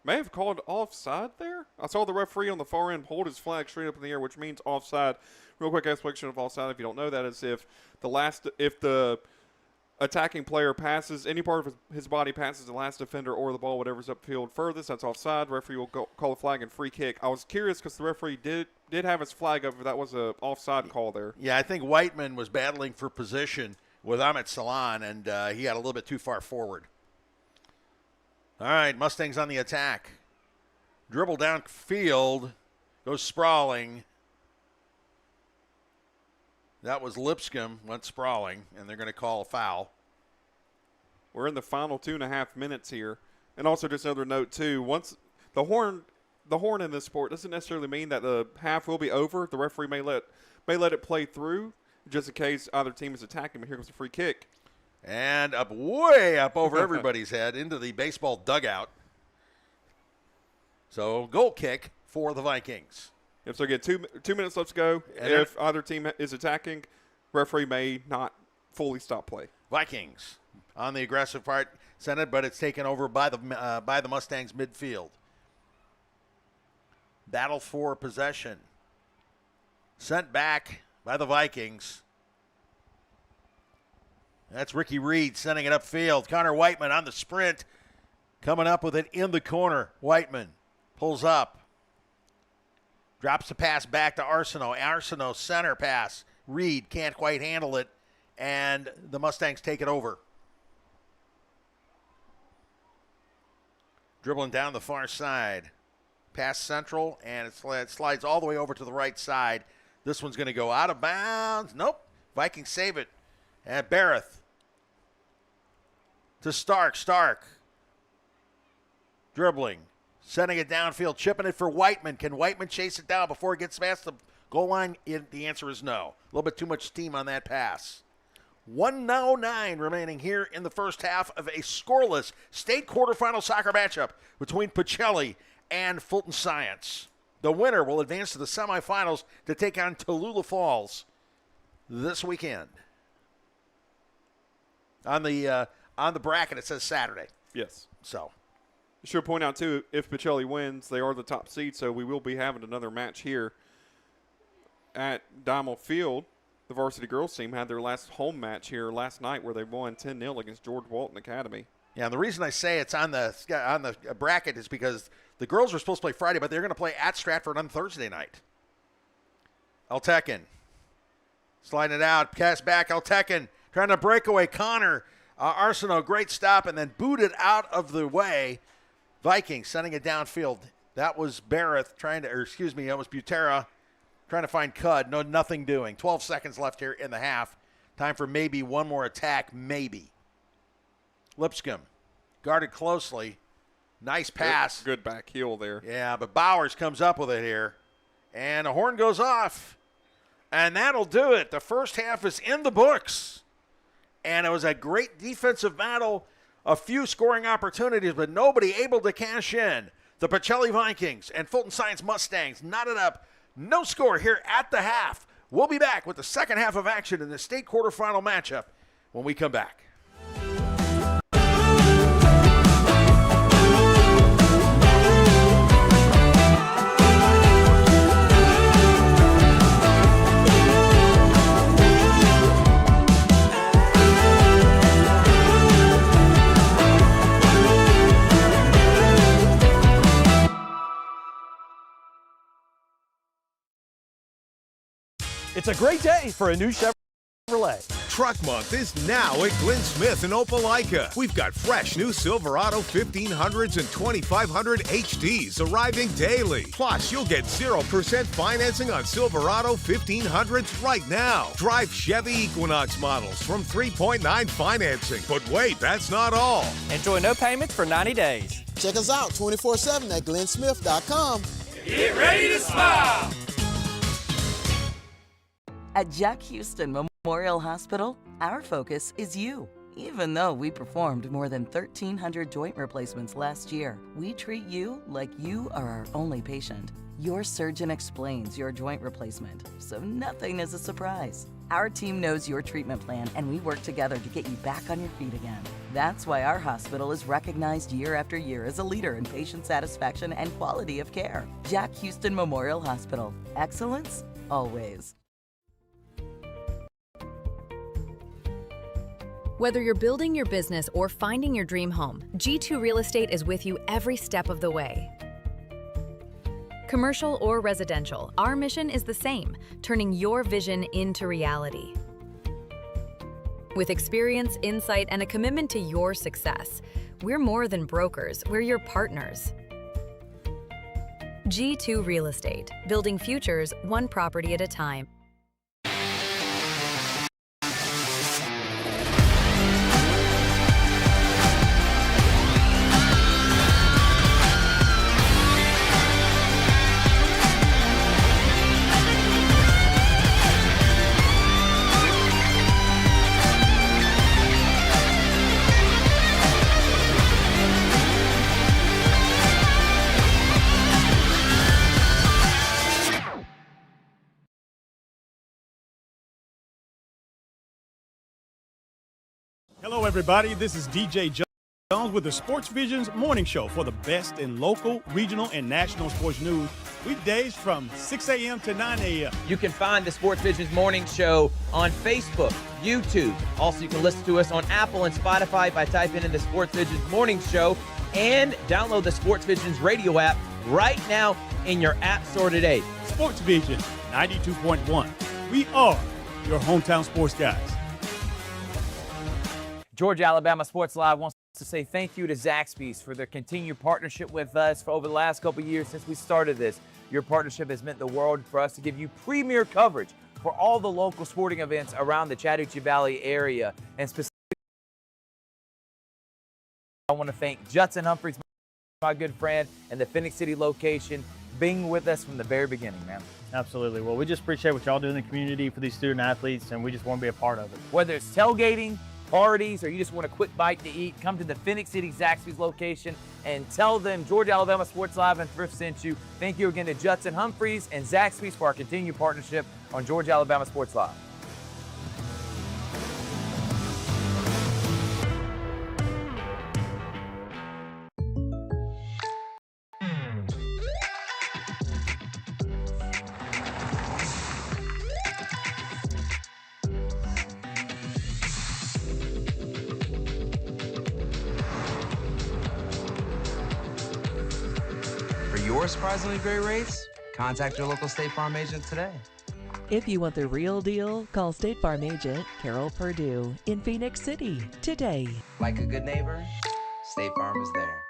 May have called offside there. I saw the referee on the far end hold his flag straight up in the air, which means offside. Real quick explanation of offside, if you don't know that, is if the attacking player passes, any part of his body passes the last defender or the ball, whatever's upfield furthest, that's offside. Referee will call a flag and free kick. I was curious because the referee did have his flag up, but that was an offside call there. Yeah, I think Whiteman was battling for position with Ahmet Salan, and he got a little bit too far forward. All right, Mustangs on the attack. Dribble downfield, goes sprawling. That was Lipscomb, went sprawling, and they're going to call a foul. We're in the final 2.5 minutes here. And also just another note, too, once the horn in this sport doesn't necessarily mean that the half will be over. The referee may let it play through just in case either team is attacking. But here comes a free kick. And way up over everybody's head into the baseball dugout. So goal kick for the Vikings. Yep, so again, 2 minutes left to go. And if either team is attacking, referee may not fully stop play. Vikings on the aggressive part, sent it, but it's taken over by the Mustangs midfield. Battle for possession. Sent back by the Vikings. That's Ricky Reed sending it upfield. Connor Whiteman on the sprint. Coming up with it in the corner. Whiteman pulls up. Drops the pass back to Arsenault. Arsenault center pass. Reed can't quite handle it, and the Mustangs take it over. Dribbling down the far side. Past central, and it slides all the way over to the right side. This one's going to go out of bounds. Nope. Vikings save it. And Barrett to Stark. Stark dribbling. Sending it downfield. Chipping it for Whiteman. Can Whiteman chase it down before it gets past the goal line? The answer is no. A little bit too much steam on that pass. 1:09 remaining here in the first half of a scoreless state quarterfinal soccer matchup between Pacelli and Fulton Science. The winner will advance to the semifinals to take on Tallulah Falls this weekend. On the bracket, it says Saturday. Yes. So. I should point out, too, if Pacelli wins, they are the top seed, so we will be having another match here at Diamond Field. The varsity girls team had their last home match here last night where they won 10-0 against George Walton Academy. Yeah, and the reason I say it's on the bracket is because the girls were supposed to play Friday, but they're going to play at Stratford on Thursday night. Eltekin sliding it out, pass back. Eltekin trying to break away. Connor Arsenault, great stop, and then booted out of the way. Vikings sending it downfield. That was Barrett that was Butera trying to find Cudd. No, nothing doing. 12 seconds left here in the half. Time for maybe one more attack, maybe. Lipscomb guarded closely. Nice pass. Good back heel there. Yeah, but Bowers comes up with it here. And a horn goes off. And that'll do it. The first half is in the books. And it was a great defensive battle. A few scoring opportunities, but nobody able to cash in. The Pacelli Vikings and Fulton Science Mustangs knotted up. No score here at the half. We'll be back with the second half of action in the state quarterfinal matchup when we come back. It's a great day for a new Chevrolet. Truck Month is now at Glenn Smith in Opelika. We've got fresh new Silverado 1500s and 2500 HDs arriving daily. Plus, you'll get 0% financing on Silverado 1500s right now. Drive Chevy Equinox models from 3.9 financing. But wait, that's not all. Enjoy no payments for 90 days. Check us out 24/7 at glennsmith.com. Get ready to smile! At Jack Houston Memorial Hospital, our focus is you. Even though we performed more than 1,300 joint replacements last year, we treat you like you are our only patient. Your surgeon explains your joint replacement, so nothing is a surprise. Our team knows your treatment plan, and we work together to get you back on your feet again. That's why our hospital is recognized year after year as a leader in patient satisfaction and quality of care. Jack Houston Memorial Hospital. Excellence, always. Whether you're building your business or finding your dream home, G2 Real Estate is with you every step of the way. Commercial or residential, our mission is the same, turning your vision into reality. With experience, insight, and a commitment to your success, we're more than brokers, we're your partners. G2 Real Estate, building futures one property at a time. Hello, everybody. This is DJ Jones with the Sports Vision's morning show for the best in local, regional, and national sports news. Weekdays from 6 a.m. to 9 a.m. You can find the Sports Vision's morning show on Facebook, YouTube. Also, you can listen to us on Apple and Spotify by typing in the Sports Vision's morning show and download the Sports Vision's radio app right now in your app store today. Sports Vision 92.1. We are your hometown sports guys. Georgia Alabama Sports Live wants to say thank you to Zaxby's for their continued partnership with us for over the last couple of years since we started this. Your partnership has meant the world for us to give you premier coverage for all the local sporting events around the Chattahoochee Valley area. And specifically, I want to thank Judson Humphreys, my good friend, and the Phoenix City location being with us from the very beginning, man. Absolutely. Well, we just appreciate what y'all do in the community for these student athletes, and we just want to be a part of it. Whether it's tailgating, parties, or you just want a quick bite to eat, come to the Phoenix City Zaxby's location and tell them Georgia Alabama Sports Live and Thrift sent you. Thank you again to Judson Humphreys and Zaxby's for our continued partnership on Georgia Alabama Sports Live. Your surprisingly great rates? Contact your local State Farm agent today. If you want the real deal, call State Farm agent Carol Perdue in Phoenix City today. Like a good neighbor, State Farm is there.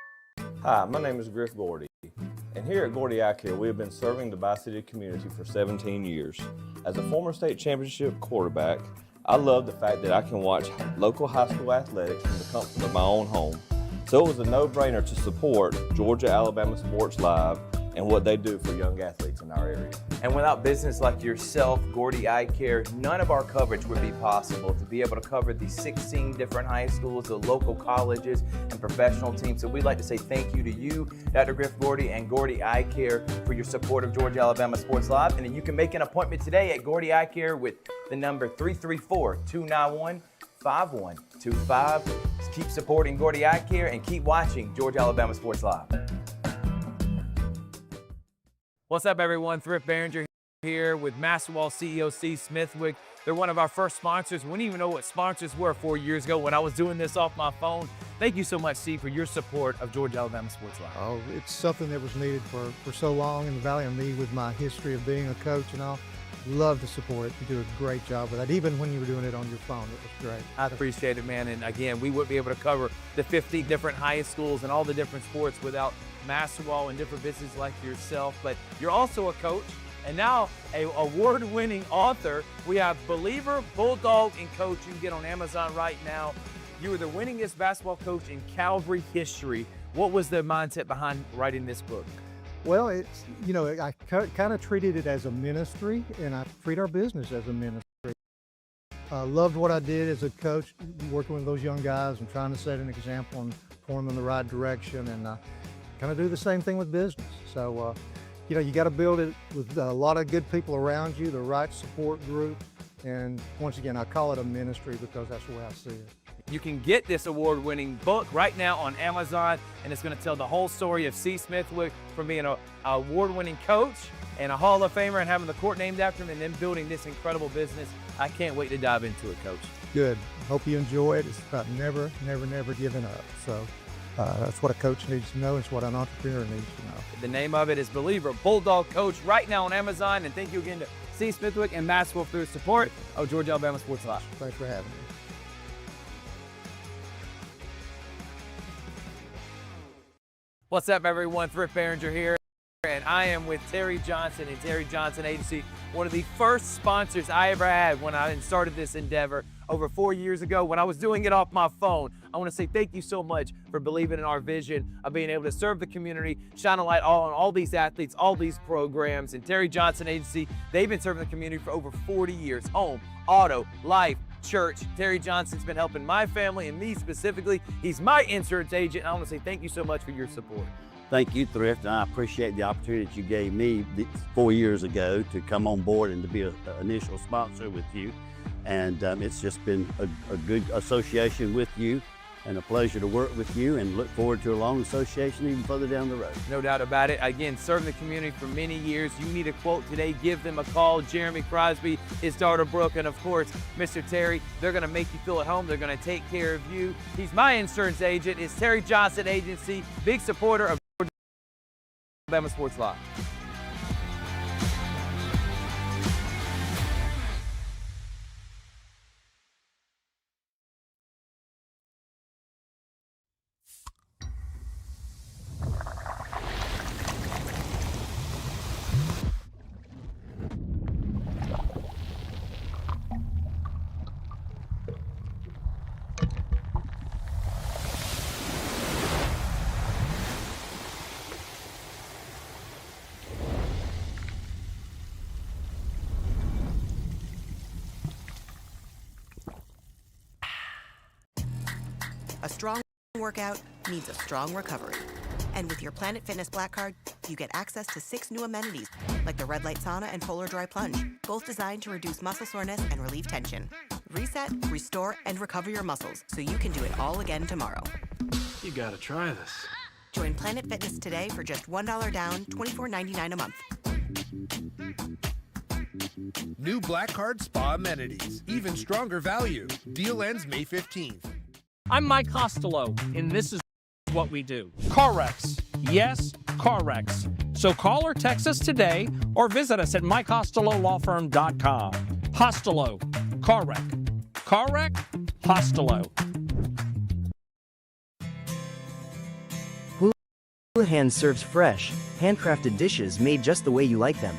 Hi, my name is Griff Gordy, and here at Gordy Eye Care, we have been serving the Bi-City community for 17 years. As a former state championship quarterback, I love the fact that I can watch local high school athletics from the comfort of my own home. So it was a no-brainer to support Georgia Alabama Sports Live and what they do for young athletes in our area. And without business like yourself, Gordy Eye Care, none of our coverage would be possible to be able to cover the 16 different high schools, the local colleges, and professional teams. So we'd like to say thank you to you, Dr. Griff Gordy and Gordy Eye Care, for your support of Georgia Alabama Sports Live. And then you can make an appointment today at Gordy Eye Care with the number 334-291-5125. Keep supporting Gordy Eye Care and keep watching Georgia Alabama Sports Live. What's up, everyone? Thrift Behringer here with Masterwall CEO Steve Smithwick. They're one of our first sponsors. We didn't even know what sponsors were 4 years ago when I was doing this off my phone. Thank you so much, Steve, for your support of Georgia Alabama Sports Live. Oh, it's something that was needed for so long in the Valley, and me with my history of being a coach and all. Love to support it. You do a great job with that. Even when you were doing it on your phone, it was great. I appreciate it, man. And again, we wouldn't be able to cover the 50 different high schools and all the different sports without Masterwall and different businesses like yourself. But you're also a coach and now an award-winning author. We have Believer, Bulldog, and Coach. You can get on Amazon right now. You were the winningest basketball coach in Calvary history. What was the mindset behind writing this book? Well, it's, you know, I kind of treated it as a ministry, and I treat our business as a ministry. I loved what I did as a coach, working with those young guys and trying to set an example and point them in the right direction, and kind of do the same thing with business. So, you know, you got to build it with a lot of good people around you, the right support group, and once again, I call it a ministry because that's the way I see it. You can get this award-winning book right now on Amazon, and it's going to tell the whole story of C. Smithwick from being an award-winning coach and a Hall of Famer and having the court named after him and then building this incredible business. I can't wait to dive into it, Coach. Good. Hope you enjoy it. It's about never giving up. So that's what a coach needs to know. It's what an entrepreneur needs to know. The name of it is Believer, Bulldog Coach, right now on Amazon. And thank you again to C. Smithwick and Maxwell for their support of Georgia Alabama Sports Live. Thanks for having me. What's up, everyone? Thrift Behringer here, and I am with Terry Johnson and Terry Johnson Agency, one of the first sponsors I ever had when I started this endeavor over 4 years ago when I was doing it off my phone. I want to say thank you so much for believing in our vision of being able to serve the community, shine a light on all these athletes, all these programs. And Terry Johnson Agency, they've been serving the community for over 40 years. Home, auto, life, church. Terry Johnson's been helping my family and me specifically. He's my insurance agent. I want to say thank you so much for your support. Thank you, Thrift, and I appreciate the opportunity that you gave me 4 years ago to come on board and to be an initial sponsor with you. And it's just been a good association with you and a pleasure to work with you, and look forward to a long association even further down the road. No doubt about it. Again, serving the community for many years. You need a quote today, give them a call. Jeremy Crosby, his daughter Brooke, and of course, Mr. Terry. They're going to make you feel at home. They're going to take care of you. He's my insurance agent. It's Terry Johnson Agency, big supporter of Alabama Sports Live. A strong workout needs a strong recovery. And with your Planet Fitness Black Card, you get access to 6 new amenities, like the Red Light Sauna and Polar Dry Plunge, both designed to reduce muscle soreness and relieve tension. Reset, restore, and recover your muscles so you can do it all again tomorrow. You gotta try this. Join Planet Fitness today for just $1 down, $24.99 a month. New Black Card Spa amenities. Even stronger value. Deal ends May 15th. I'm Mike Costello, and this is what we do. Car wrecks. Yes, car wrecks. So call or text us today or visit us at mycostelolawfirm.com. Costello. Car wreck. Car wreck? Costello. Houlihan serves fresh, handcrafted dishes made just the way you like them.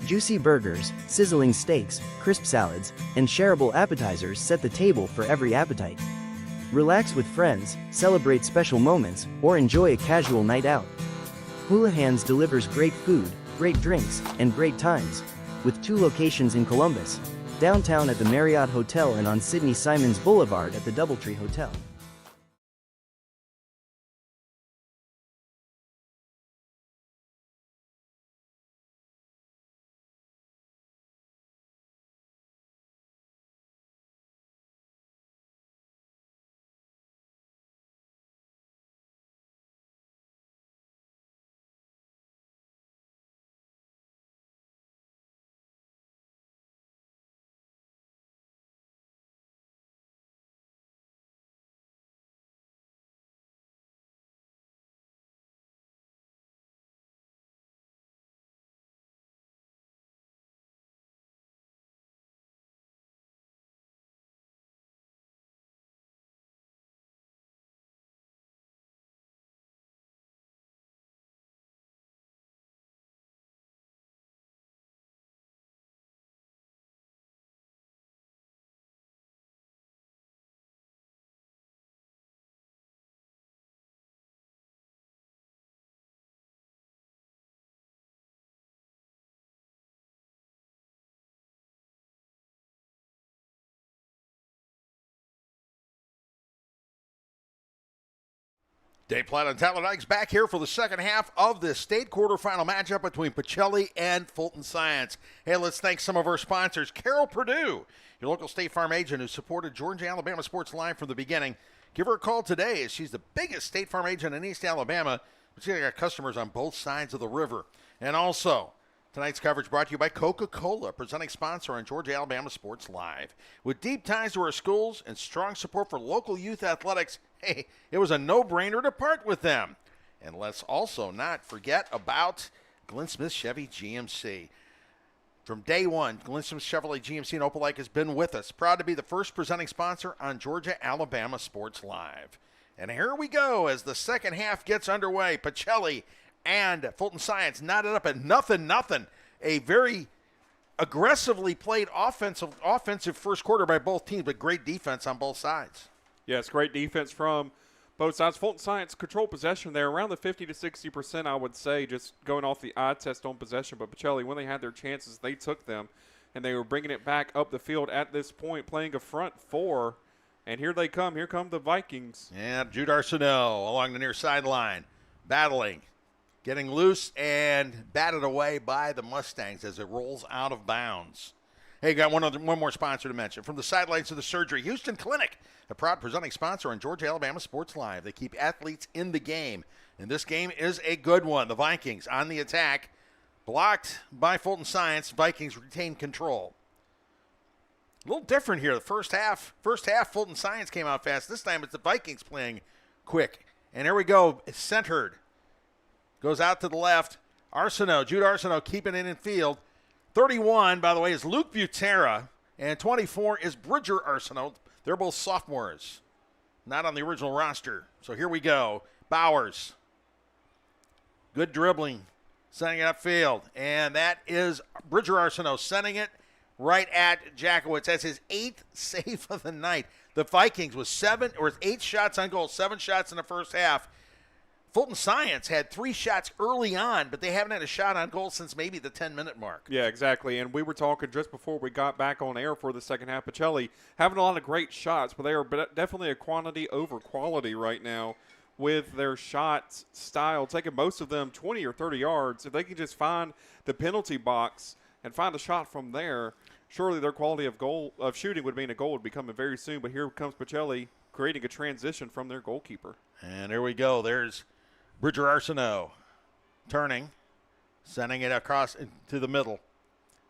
Juicy burgers, sizzling steaks, crisp salads, and shareable appetizers set the table for every appetite. Relax with friends, celebrate special moments, or enjoy a casual night out. Houlihan's delivers great food, great drinks, and great times, with 2 locations in Columbus, downtown at the Marriott Hotel and on Sidney Simons Boulevard at the Doubletree Hotel. Dave Platt and Tyler Dykes back here for the second half of this state quarterfinal matchup between Pacelli and Fulton Science. Hey, let's thank some of our sponsors. Carol Purdue, your local State Farm agent who supported Georgia Alabama Sports Live from the beginning. Give her a call today as she's the biggest State Farm agent in East Alabama. She's got customers on both sides of the river. And also, tonight's coverage brought to you by Coca-Cola, presenting sponsor on Georgia Alabama Sports Live. With deep ties to our schools and strong support for local youth athletics, hey, it was a no-brainer to part with them. And let's also not forget about Glenn Smith Chevy GMC. From day one, Glenn Smith Chevrolet GMC in Opelika has been with us. Proud to be the first presenting sponsor on Georgia Alabama Sports Live. And here we go as the second half gets underway. Pacelli and Fulton Science knotted up at 0-0. A very aggressively played offensive first quarter by both teams, but great defense on both sides. Yes, great defense from both sides. Fulton Science control possession there around the 50 to 60%, I would say, just going off the eye test on possession. But Pacelli, when they had their chances, they took them, and they were bringing it back up the field at this point, playing a front four. And here they come. Here come the Vikings. Yeah, Jude Arsenault along the near sideline, battling, getting loose, and batted away by the Mustangs as it rolls out of bounds. Hey, got one more sponsor to mention. From the sidelines to the surgery, Houston Clinic, a proud presenting sponsor on Georgia Alabama Sports Live. They keep athletes in the game, and this game is a good one. The Vikings on the attack, blocked by Fulton Science. Vikings retain control. A little different here. The first half, Fulton Science came out fast. This time it's the Vikings playing quick. And here we go. It's centered. Goes out to the left. Arsenault, Jude Arsenault keeping it in field. 31, by the way, is Luke Butera, and 24 is Bridger Arsenault. They're both sophomores, not on the original roster. So here we go. Bowers. Good dribbling, sending it upfield. And that is Bridger Arsenault sending it right at Jackowitz. That's his 8th save of the night. The Vikings with 8 shots on goal, 7 shots in the first half. Fulton Science had 3 shots early on, but they haven't had a shot on goal since maybe the 10-minute mark. Yeah, exactly. And we were talking just before we got back on air for the second half. Pacelli having a lot of great shots, but they are definitely a quantity over quality right now with their shot style, taking most of them 20 or 30 yards. If they can just find the penalty box and find a shot from there, surely their quality of shooting would mean a goal would be coming very soon. But here comes Pacelli creating a transition from their goalkeeper. And here we go. There's Bridger Arsenault turning, sending it across to the middle.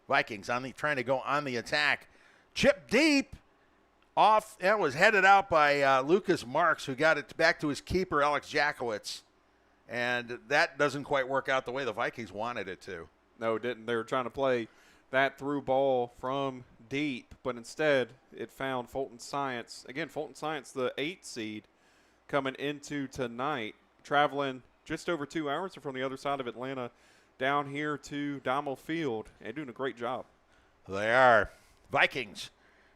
Vikings trying to go on the attack. Chip deep. Off. It was headed out by Lucas Marks, who got it back to his keeper, Alex Jakowitz. And that doesn't quite work out the way the Vikings wanted it to. No, it didn't. They were trying to play that through ball from deep, but instead it found Fulton Science. Again, Fulton Science, the 8th seed, coming into tonight, traveling just over 2 hours from the other side of Atlanta down here to Diamond Field and doing a great job. They are. Vikings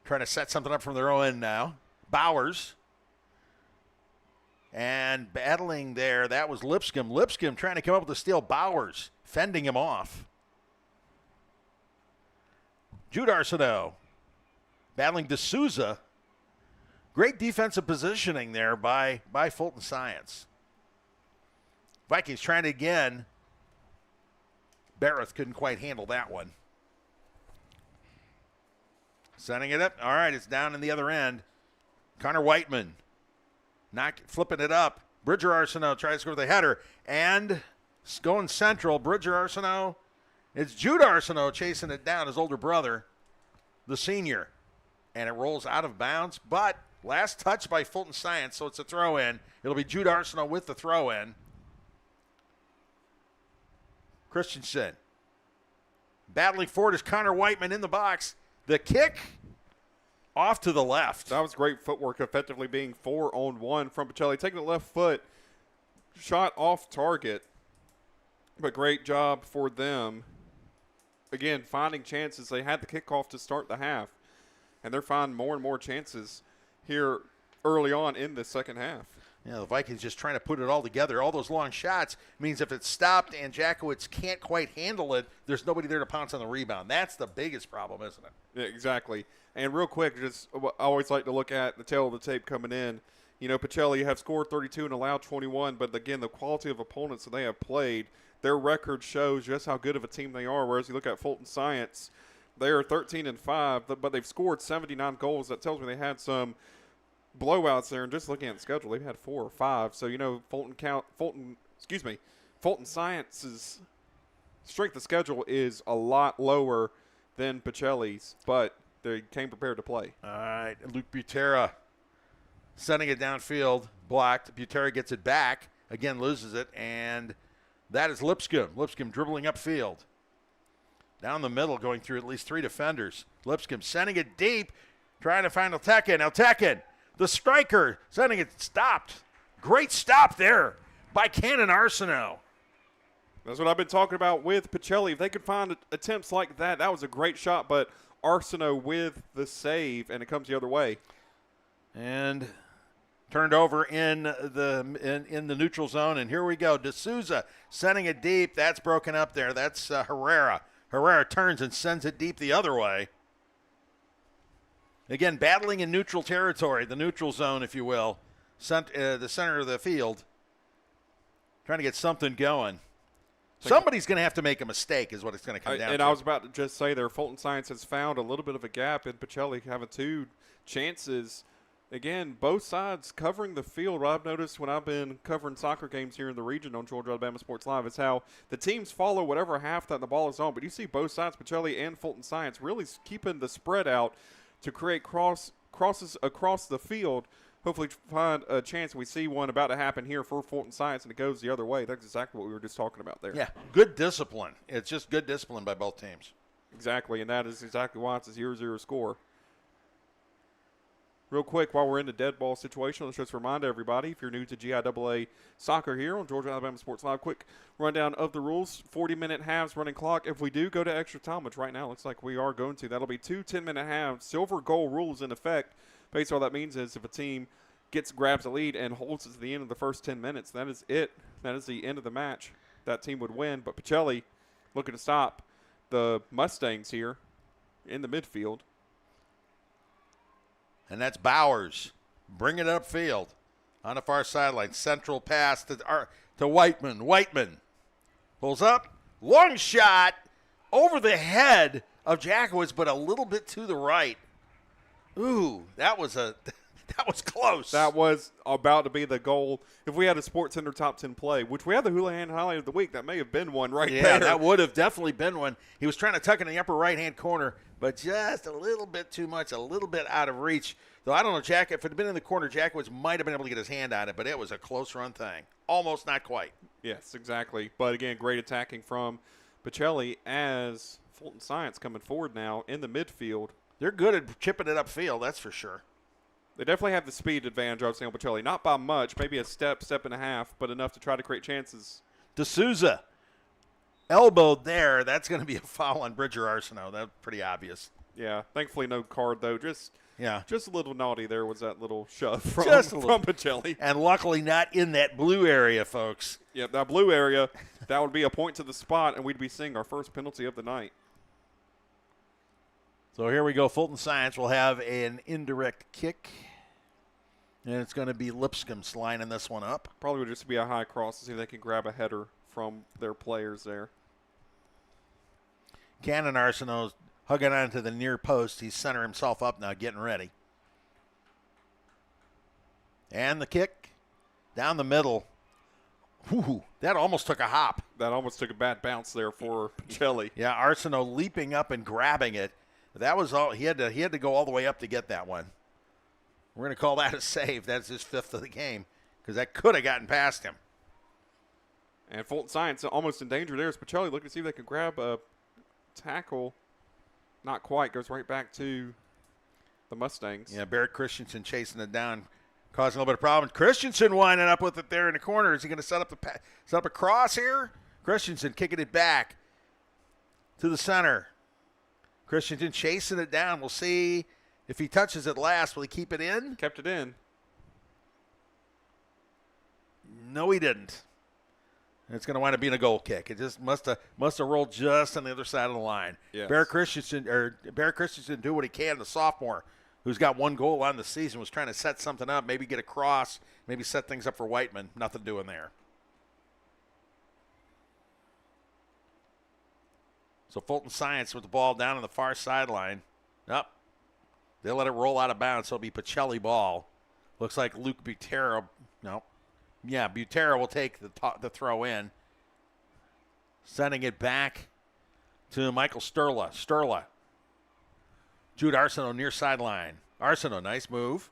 trying to set something up from their own end now. Bowers. And battling there, that was Lipscomb. Lipscomb trying to come up with a steal. Bowers fending him off. Jude Arsenault battling D'Souza. Great defensive positioning there by Fulton Science. Vikings trying to again. Barrett couldn't quite handle that one. Sending it up. All right, it's down in the other end. Connor Whiteman flipping it up. Bridger Arsenault tries to score the header. And going central. Bridger Arsenault. It's Jude Arsenault chasing it down, his older brother, the senior. And it rolls out of bounds. But last touch by Fulton Science, so it's a throw-in. It'll be Jude Arsenault with the throw-in. Christensen battling forward is Connor Whiteman in the box. The kick off to the left. That was great footwork, effectively being 4-on-1 from Pacelli. Taking the left foot, shot off target, but great job for them. Again, finding chances. They had the kickoff to start the half, and they're finding more and more chances here early on in the second half. Yeah, the Vikings just trying to put it all together. All those long shots means if it's stopped and Jakowitz can't quite handle it, there's nobody there to pounce on the rebound. That's the biggest problem, isn't it? Yeah, exactly. And real quick, just I always like to look at the tail of the tape coming in. You know, Pacelli have scored 32 and allowed 21, but again, the quality of opponents that they have played, their record shows just how good of a team they are. Whereas you look at Fulton Science, they are 13-5, but they've scored 79 goals. That tells me they had some blowouts there, and just looking at the schedule, they've had 4 or 5. So, you know, Fulton Science's strength of schedule is a lot lower than Pacelli's, but they came prepared to play. All right, Luke Butera sending it downfield, blocked. Butera gets it back, again loses it, and that is Lipscomb. Lipscomb dribbling upfield. Down the middle, going through at least 3 defenders. Lipscomb sending it deep, trying to find Eltekin. Eltekin, the striker, sending it stopped. Great stop there by Cannon Arsenault. That's what I've been talking about with Pacelli. If they could find attempts like that, that was a great shot, but Arsenault with the save, and it comes the other way. And turned over in the neutral zone, and here we go. D'Souza sending it deep. That's broken up there. That's Herrera. Herrera turns and sends it deep the other way. Again, battling in neutral territory, the neutral zone, if you will, the center of the field, trying to get something going. Somebody's going to have to make a mistake is what it's going to come down to. And I was about to just say there, Fulton Science has found a little bit of a gap in Pacelli having 2 chances. Again, both sides covering the field. What I've noticed when I've been covering soccer games here in the region on Georgia Alabama Sports Live is how the teams follow whatever half that the ball is on. But you see both sides, Pacelli and Fulton Science, really keeping the spread out to create crosses across the field. Hopefully find a chance. We see one about to happen here for Fulton Science, and it goes the other way. That's exactly what we were just talking about there. Yeah, good discipline. It's just good discipline by both teams. Exactly, and that is exactly why it's a 0-0 score. Real quick, while we're in the dead ball situation, let's just remind everybody, if you're new to GIAA soccer here on Georgia Alabama Sports Live, quick rundown of the rules. 40-minute halves, running clock. If we do go to extra time, which right now looks like we are going to, that'll be 2 10-minute halves. Silver goal rules in effect. Basically, all that means is if a team grabs the lead and holds it to the end of the first 10 minutes. That is it. That is the end of the match. That team would win. But Pacelli looking to stop the Mustangs here in the midfield. And that's Bowers. Bring it upfield on the far sideline. Central pass to Whiteman. Whiteman pulls up. Long shot over the head of Jackowitz, but a little bit to the right. Ooh, that was close. That was about to be the goal. If we had a Sports Center Top 10 play, which we had the Houlihan Highlight of the Week, that may have been one right there. Yeah, that would have definitely been one. He was trying to tuck in the upper right-hand corner, but just a little bit too much, a little bit out of reach. Though I don't know, Jack, if it had been in the corner, Jackowitz might have been able to get his hand on it, but it was a close run thing. Almost, not quite. Yes, exactly. But again, great attacking from Pacelli as Fulton Science coming forward now in the midfield. They're good at chipping it upfield, that's for sure. They definitely have the speed advantage, I would say, on Pacelli. Not by much, maybe a step and a half, but enough to try to create chances. D'Souza, elbowed there. That's going to be a foul on Bridger Arsenault. That's pretty obvious. Yeah, thankfully no card, though. Just a little naughty there was that little shove from Pacelli. And luckily not in that blue area, folks. Yep, that blue area, that would be a point to the spot, and we'd be seeing our first penalty of the night. So here we go. Fulton Science will have an indirect kick. And it's going to be Lipscomb's lining this one up. Probably would just be a high cross to see if they can grab a header from their players there. Cannon Arsenault's hugging onto the near post. He's center himself up now, getting ready. And the kick down the middle. Whew, that almost took a hop. That almost took a bad bounce there for Pacelli. Yeah, Arsenault leaping up and grabbing it. That was all. He had to go all the way up to get that one. We're going to call that a save. That's his fifth of the game because that could have gotten past him. And Fulton Science almost in danger there. Is Pacelli looking to see if they can grab a tackle. Not quite. Goes right back to the Mustangs. Yeah, Barrett Christensen chasing it down, causing a little bit of problem. Christensen winding up with it there in the corner. Is he going to set up a cross here? Christensen kicking it back to the center. Christensen chasing it down. We'll see. If he touches it last, will he keep it in? Kept it in. No, he didn't. It's going to wind up being a goal kick. It just must have rolled just on the other side of the line. Yes. Barrett Christensen do what he can. The sophomore, who's got one goal on the season, was trying to set something up, maybe get a cross, maybe set things up for Whiteman. Nothing doing there. So Fulton Science with the ball down on the far sideline. Up. They'll let it roll out of bounds, so it'll be Pacelli ball. Looks like Luke Butera. No. Yeah, Butera will take the throw in. Sending it back to Michael Sturla. Sturla. Jude Arsenault near sideline. Arsenault, nice move.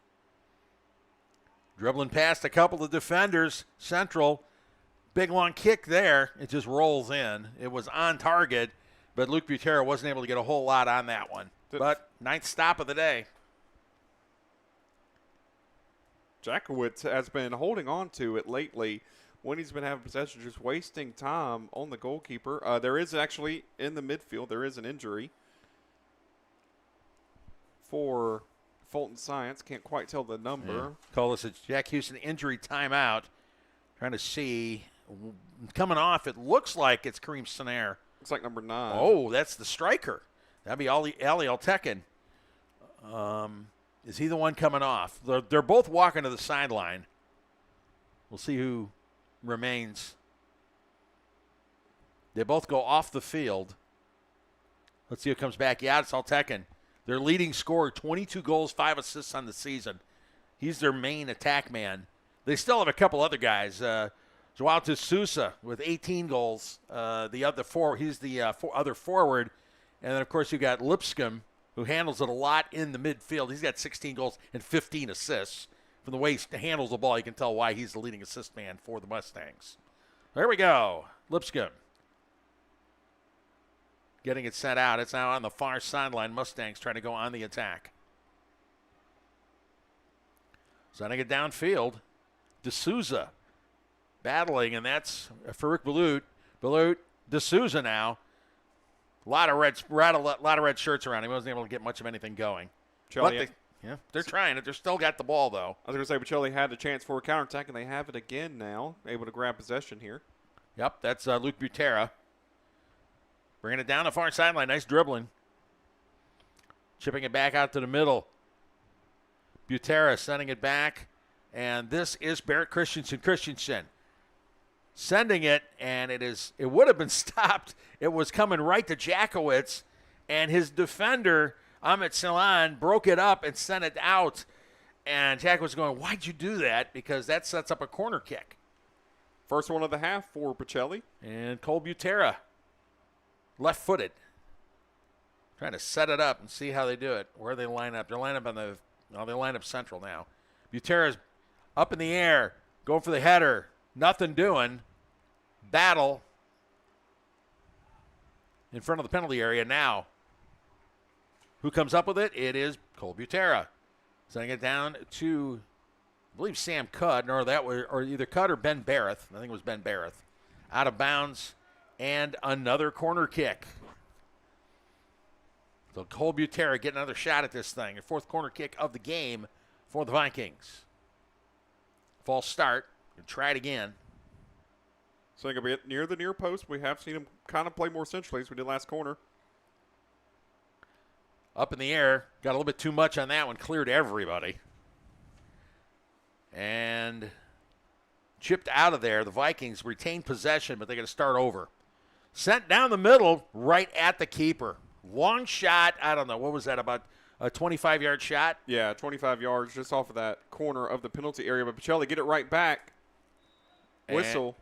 Dribbling past a couple of defenders. Central. Big long kick there. It just rolls in. It was on target, but Luke Butera wasn't able to get a whole lot on that one. But ninth stop of the day. Jackowitz has been holding on to it lately when he's been having possession, just wasting time on the goalkeeper. There is actually, in the midfield, there is an injury for Fulton Science. Can't quite tell the number. Yeah. Call this a Jack Houston injury timeout. Trying to see. Coming off, it looks like it's Kareem Sanair. Looks like number 9. Oh, that's the striker. That'd be Ali Altekin. Is he the one coming off? They're both walking to the sideline. We'll see who remains. They both go off the field. Let's see who comes back. Yeah, it's Altekin. Their leading scorer, 22 goals, 5 assists on the season. He's their main attack man. They still have a couple other guys. Joao D'Souza with 18 goals. He's the other forward. And then, of course, you got Lipscomb, who handles it a lot in the midfield. He's got 16 goals and 15 assists. From the way he handles the ball, you can tell why he's the leading assist man for the Mustangs. There we go. Lipscomb getting it set out. It's now on the far sideline. Mustangs trying to go on the attack. Sending it downfield. D'Souza battling, and that's Farouk Balut. Balut, D'Souza now. A lot of red shirts around him. He wasn't able to get much of anything going. Yeah, they're trying it. They're still got the ball, though. I was going to say, Pacelli had a chance for a counterattack, and they have it again now, able to grab possession here. Yep, that's Luke Butera. Bringing it down the far sideline. Nice dribbling. Chipping it back out to the middle. Butera sending it back. And this is Barrett Christensen. Sending it, and it would have been stopped. It was coming right to Jackowitz, and his defender, Amit Silan, broke it up and sent it out. And Jackowitz was going, why'd you do that? Because that sets up a corner kick. First one of the half for Pacelli. And Cole Butera, left-footed. Trying to set it up and see how they do it. Where they line up. They line up central now. Butera's up in the air, going for the header. Nothing doing. Battle in front of the penalty area now. Who comes up with it? It is Cole Butera. Sending it down to, I believe, Sam Cudd, or either Cudd or Ben Barrett. I think it was Ben Barrett. Out of bounds, and another corner kick. So Cole Butera getting another shot at this thing. A fourth corner kick of the game for the Vikings. False start. Try it again. So they're going to be near the near post. We have seen him kind of play more centrally as we did last corner. Up in the air. Got a little bit too much on that one. Cleared everybody. And chipped out of there. The Vikings retain possession, but they're going to start over. Sent down the middle, right at the keeper. Long shot. I don't know. What was that, about a 25-yard shot? Yeah, 25 yards just off of that corner of the penalty area. But Pacelli get it right back. Whistle.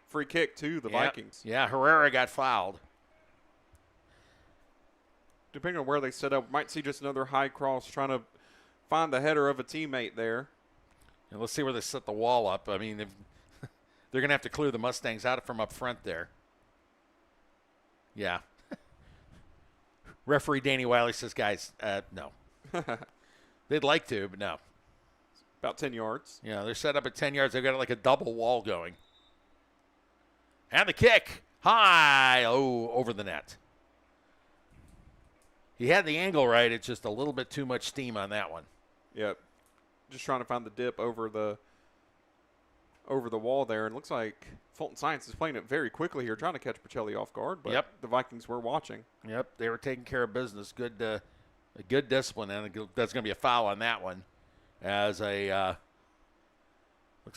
Free kick to the Vikings. Yeah, Herrera got fouled. Depending on where they set up, might see just another high cross trying to find the header of a teammate there. And let's see where they set the wall up. I mean, they're going to have to clear the Mustangs out from up front there. Yeah. Referee Danny Wiley says, guys, no. They'd like to, but no. About 10 yards. Yeah, they're set up at 10 yards. They've got like a double wall going. And the kick. High. Oh, over the net. He had the angle right. It's just a little bit too much steam on that one. Yep. Just trying to find the dip over the wall there. And it looks like Fulton Science is playing it very quickly here, trying to catch Pacelli off guard. But the Vikings were watching. Yep, they were taking care of business. Good discipline. And that's going to be a foul on that one. As looks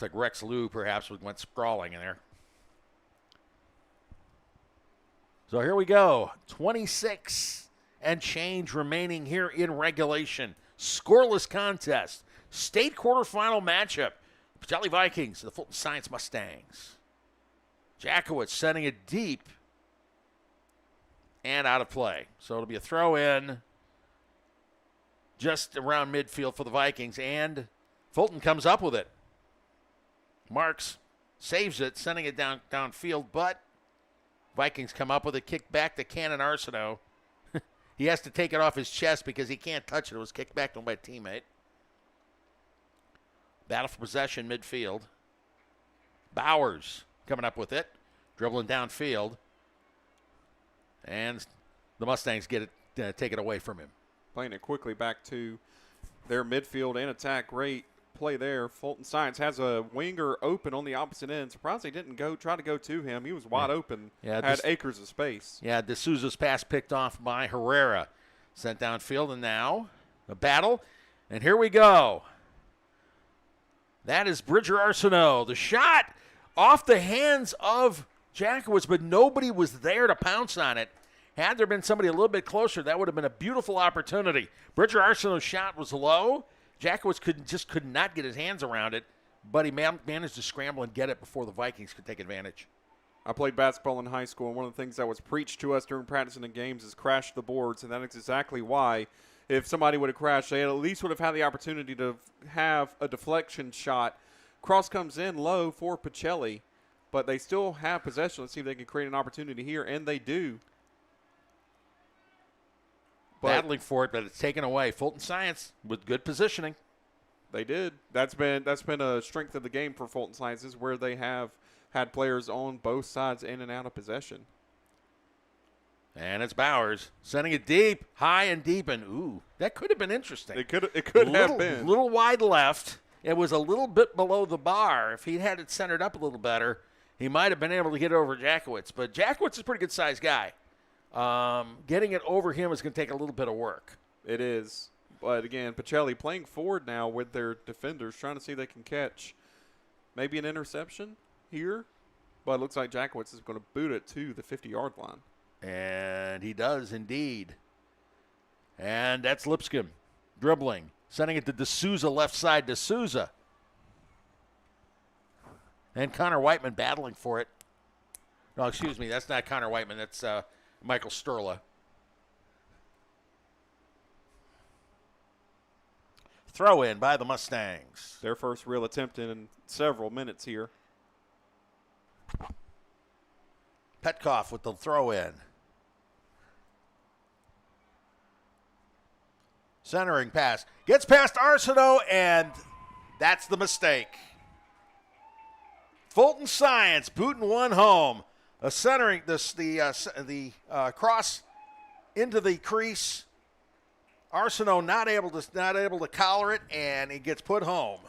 like Rex Lou perhaps went sprawling in there. So here we go. 26 and change remaining here in regulation. Scoreless contest. State quarterfinal matchup. Pacelli Vikings, the Fulton Science Mustangs. Jackowitz sending it deep and out of play. So it'll be a throw in just around midfield for the Vikings, and Fulton comes up with it. Marks saves it, sending it downfield, but Vikings come up with it, kick back to Cannon Arsenault. He has to take it off his chest because he can't touch it. It was kicked back to him by a teammate. Battle for possession midfield. Bowers coming up with it, dribbling downfield, and the Mustangs get it, take it away from him. Playing it quickly back to their midfield and attack. Great play there. Fulton Science has a winger open on the opposite end. Surprised they didn't try to go to him. He was wide open. Yeah, had acres of space. Yeah, D'Souza's pass picked off by Herrera. Sent downfield, and now a battle. And here we go. That is Bridger Arsenault. The shot off the hands of Jackowitz, but nobody was there to pounce on it. Had there been somebody a little bit closer, that would have been a beautiful opportunity. Bridger Arsenault's shot was low. Jackowitz could not get his hands around it, but he managed to scramble and get it before the Vikings could take advantage. I played basketball in high school, and one of the things that was preached to us during practicing the games is crash the boards, and that is exactly why. If somebody would have crashed, they at least would have had the opportunity to have a deflection shot. Cross comes in low for Pacelli, but they still have possession. Let's see if they can create an opportunity here, and they do. Battling for it, but it's taken away. Fulton Science with good positioning. They did. That's been a strength of the game for Fulton Science, is where they have had players on both sides in and out of possession. And it's Bowers sending it deep, high and deep, and ooh, that could have been interesting. It could have been. Little wide left. It was a little bit below the bar. If he had it centered up a little better, he might have been able to get over Jackowitz. But Jackowitz is a pretty good-sized guy. Getting it over him is going to take a little bit of work. It is. But, again, Pacelli playing forward now with their defenders, trying to see if they can catch maybe an interception here. But it looks like Jackowitz is going to boot it to the 50-yard line. And he does indeed. And that's Lipscomb dribbling, sending it to D'Souza left side. D'Souza. And Connor Whiteman battling for it. No, excuse me, that's not Connor Whiteman. That's Michael Sterla. Throw in by the Mustangs. Their first real attempt in several minutes here. Petkoff with the throw in. Centering pass. Gets past Arsenault, and that's the mistake. Fulton Science booting one home. Centering the cross into the crease. Arsenault not able to collar it, and it gets put home.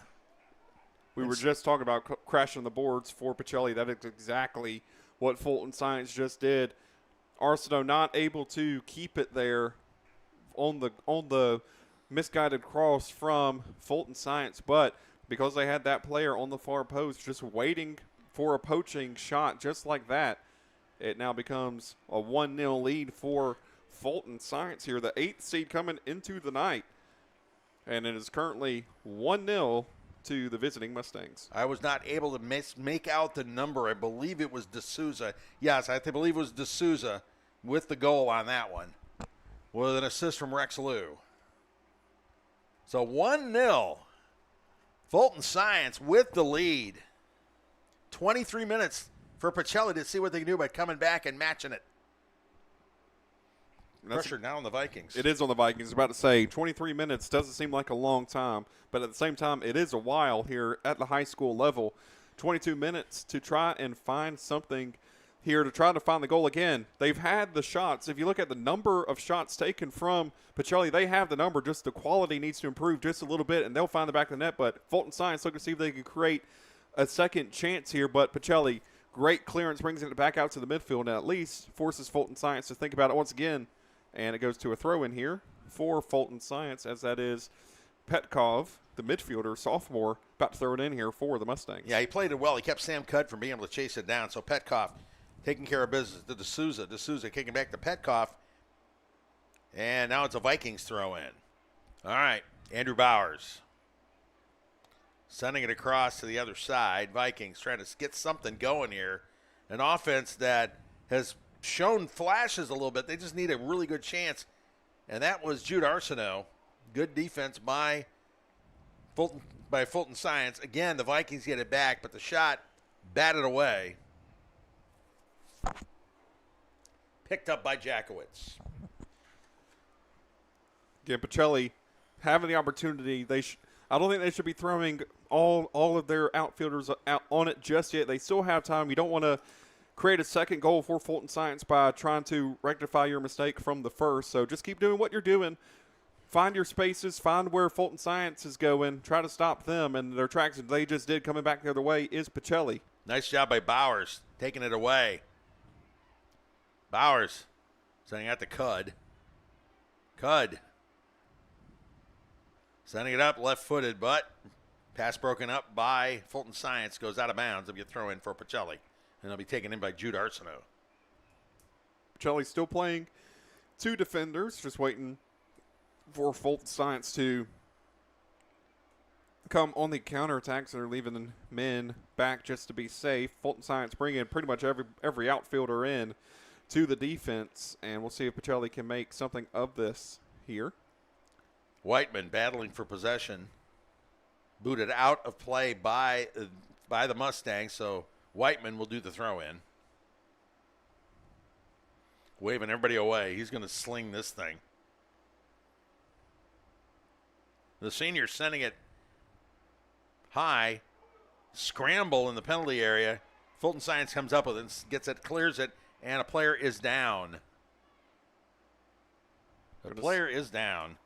We were just talking about crashing the boards for Pacelli. That is exactly what Fulton Science just did. Arsenault not able to keep it there on the misguided cross from Fulton Science, but because they had that player on the far post just waiting for a poaching shot just like that, it now becomes a 1-0 lead for Fulton Science here, the 8th seed coming into the night. And it is currently 1-0 to the visiting Mustangs. I was not able to make out the number. I believe it was D'Souza. Yes, I believe it was D'Souza with the goal on that one, with an assist from Rex Liu. So 1-0. Fulton Science with the lead. 23 minutes for Pacelli to see what they can do by coming back and matching it. Pressure now on the Vikings. It is on the Vikings. I was about to say 23 minutes doesn't seem like a long time, but at the same time, it is a while here at the high school level. 22 minutes to try and find something here to try to find the goal again. They've had the shots. If you look at the number of shots taken from Pacelli, they have the number. Just the quality needs to improve just a little bit, and they'll find the back of the net. But Fulton Science looking to see if they can create a second chance here. But Pacelli, great clearance, brings it back out to the midfield, and at least forces Fulton Science to think about it once again. And it goes to a throw in here for Fulton Science, as that is Petkov, the midfielder, sophomore, about to throw it in here for the Mustangs. Yeah, he played it well. He kept Sam Cudd from being able to chase it down. So Petkov taking care of business to D'Souza. D'Souza kicking back to Petkov. And now it's a Vikings throw in. All right, Andrew Bowers sending it across to the other side. Vikings trying to get something going here. An offense that has shown flashes a little bit. They just need a really good chance. And that was Jude Arsenault. Good defense by Fulton Science. Again, the Vikings get it back, but the shot batted away. Picked up by Jackowitz. Again, Pacelli having the opportunity. I don't think they should be throwing all of their outfielders out on it just yet. They still have time. You don't want to create a second goal for Fulton Science by trying to rectify your mistake from the first. So just keep doing what you're doing. Find your spaces. Find where Fulton Science is going. Try to stop them. And their tracks that they just did coming back the other way is Pacelli. Nice job by Bowers taking it away. Bowers sending out to Cudd. Cudd sending it up left-footed, but pass broken up by Fulton Science, goes out of bounds. It'll be a throw in for Pacelli. And it'll be taken in by Jude Arsenault. Pacelli's still playing two defenders, just waiting for Fulton Science to come on the counterattacks. They're leaving the men back just to be safe. Fulton Science bringing pretty much every outfielder in to the defense, and we'll see if Pacelli can make something of this here. Whiteman battling for possession. Booted out of play by the Mustangs, so Whiteman will do the throw-in. Waving everybody away. He's going to sling this thing. The senior sending it high. Scramble in the penalty area. Fulton Science comes up with it, gets it, clears it, and a player is down. The player is down.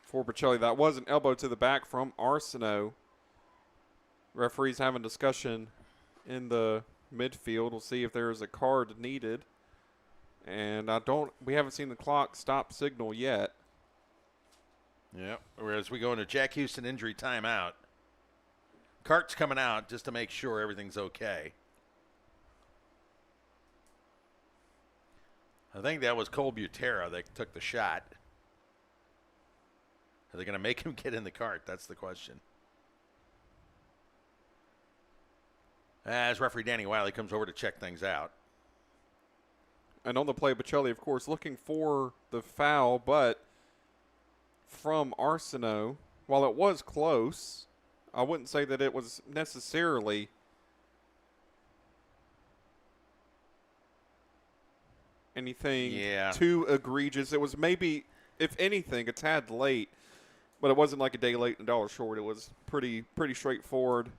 For Pacelli, that was an elbow to the back from Arsenault. Referees having discussion in the midfield. We'll see if there is a card needed. And we haven't seen the clock stop signal yet. Yep. Whereas we go into Jack Houston injury timeout. Cart's coming out just to make sure everything's okay. I think that was Cole Butera that took the shot. Are they going to make him get in the cart? That's the question. As referee Danny Wiley comes over to check things out. And on the play, Pacelli, of course, looking for the foul, but from Arsenault, while it was close, I wouldn't say that it was necessarily anything too egregious. It was maybe, if anything, a tad late, but it wasn't like a day late and a dollar short. It was pretty straightforward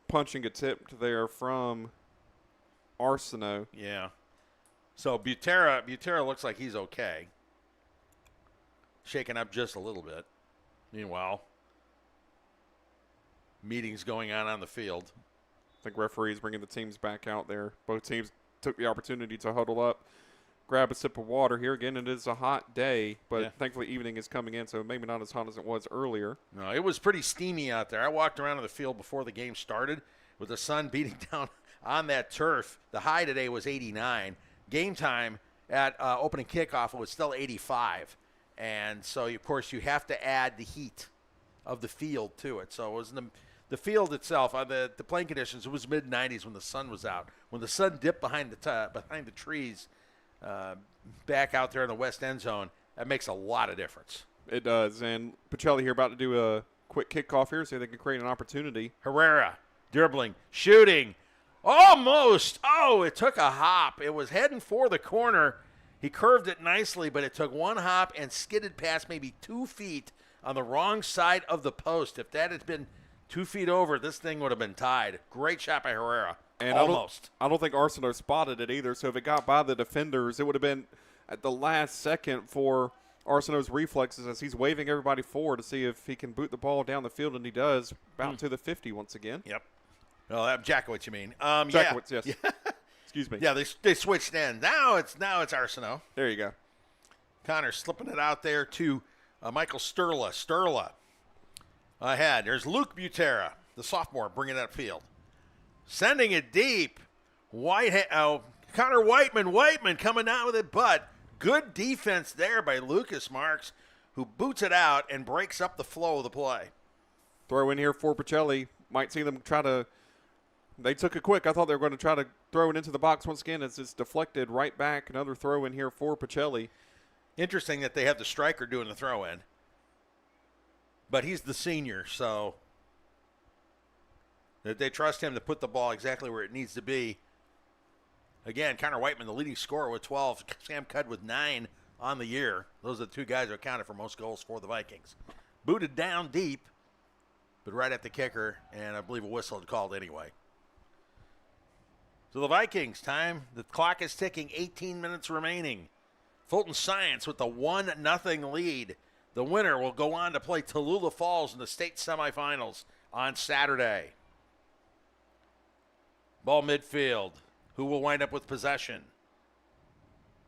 punching attempt there from Arsenault. Yeah. So Butera looks like he's okay. Shaken up just a little bit. Meanwhile, meetings going on the field. I think referees bringing the teams back out there. Both teams took the opportunity to huddle up, grab a sip of water here. Again, it is a hot day, but thankfully evening is coming in, so maybe not as hot as it was earlier. No, it was pretty steamy out there. I walked around on the field before the game started with the sun beating down on that turf. The high today was 89. Game time at opening kickoff, it was still 85. And so, of course, you have to add the heat of the field to it. So it was the field itself, the playing conditions, it was mid-90s when the sun was out. When the sun dipped behind the trees back out there in the west end zone, that makes a lot of difference. It does. And Pacelli here about to do a quick kickoff here so they can create an opportunity. Herrera dribbling, shooting. Almost. Oh, it took a hop. It was heading for the corner. He curved it nicely, but it took one hop and skidded past maybe 2 feet on the wrong side of the post. If that had been 2 feet over, this thing would have been tied. Great shot by Herrera. And almost. I don't think Arsenault spotted it either, so if it got by the defenders, it would have been at the last second for Arsenault's reflexes as he's waving everybody forward to see if he can boot the ball down the field, and he does. About to the 50 once again. Yep. Oh, Jackowitz, you mean? Jackowitz, yes. Yeah. Excuse me. Yeah, they switched ends. Now it's Arsenault. There you go. Connor slipping it out there to Michael Sturla. Sturla ahead. There's Luke Butera, the sophomore, bringing it upfield. Sending it deep. Connor Whiteman coming down with it, but good defense there by Lucas Marks, who boots it out and breaks up the flow of the play. Throw in here for Pacelli. Might see them try to. They took it quick. I thought they were going to try to throw it into the box once again as it's deflected right back. Another throw in here for Pacelli. Interesting that they have the striker doing the throw in. But he's the senior, so that they trust him to put the ball exactly where it needs to be. Again, Connor Whiteman, the leading scorer with 12. Sam Cudd with 9 on the year. Those are the two guys who accounted for most goals for the Vikings. Booted down deep, but right at the kicker, and I believe a whistle had called anyway. So the Vikings, the clock is ticking, 18 minutes remaining. Fulton Science with the 1-0 lead. The winner will go on to play Tallulah Falls in the state semifinals on Saturday. Ball midfield. Who will wind up with possession?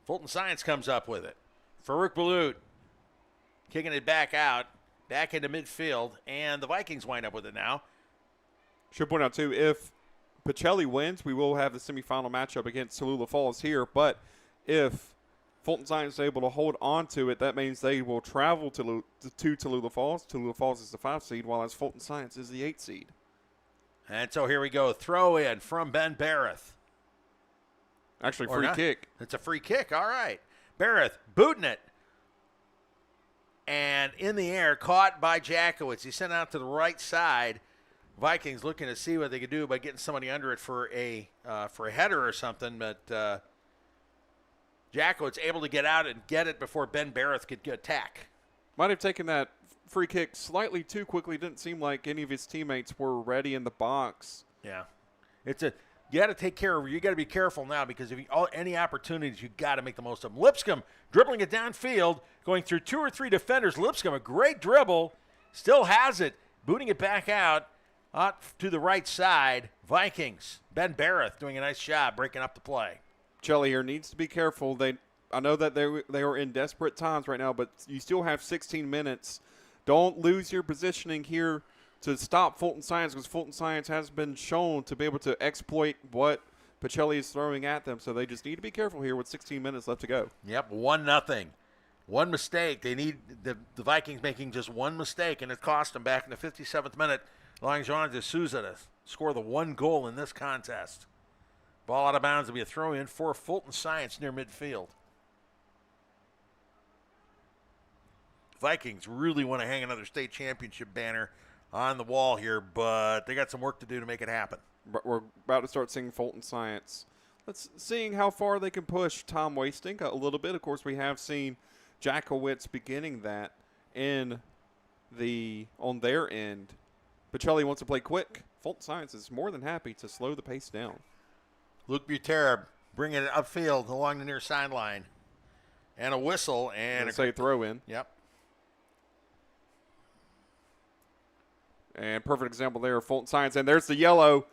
Fulton Science comes up with it. Farouk Balut kicking it back out, back into midfield, and the Vikings wind up with it now. Should point out, too, if Pacelli wins, we will have the semifinal matchup against Tallulah Falls here, but if Fulton Science is able to hold on to it, that means they will travel to Tallulah Falls. Tallulah Falls is the 5 seed, while as Fulton Science is the 8 seed. And so here we go. Throw in from Ben Barrett. Actually, free kick. It's a free kick. All right. Barrett booting it. And in the air, caught by Jackowitz. He sent out to the right side. Vikings looking to see what they could do by getting somebody under it for a header or something, but Jackowitz able to get out and get it before Ben Barrett could attack. Might have taken that free kick slightly too quickly. Didn't seem like any of his teammates were ready in the box. Yeah. you got to take care of. You got to be careful now because if any opportunities, you got to make the most of them. Lipscomb dribbling it downfield, going through 2 or 3 defenders. Lipscomb, a great dribble, still has it, booting it back out to the right side. Vikings. Ben Barrett doing a nice job breaking up the play. Pacelli here needs to be careful. I know that they are in desperate times right now, but you still have 16 minutes. Don't lose your positioning here to stop Fulton Science, because Fulton Science has been shown to be able to exploit what Pacelli is throwing at them. So they just need to be careful here with 16 minutes left to go. Yep, 1-0. One mistake. They need the Vikings making just one mistake, and it cost them back in the 57th minute, allowing Jean de Souza to score the one goal in this contest. Ball out of bounds will be a throw-in for Fulton Science near midfield. Vikings really want to hang another state championship banner on the wall here, but they got some work to do to make it happen. But we're about to start seeing Fulton Science. Seeing how far they can push Tom Wasting a little bit. Of course, we have seen Jackowitz beginning that on their end. Pacelli wants to play quick. Fulton Science is more than happy to slow the pace down. Luke Butera bringing it upfield along the near sideline. And a whistle and a throw in. Yep. And perfect example there of Fulton Science. And there's the yellow.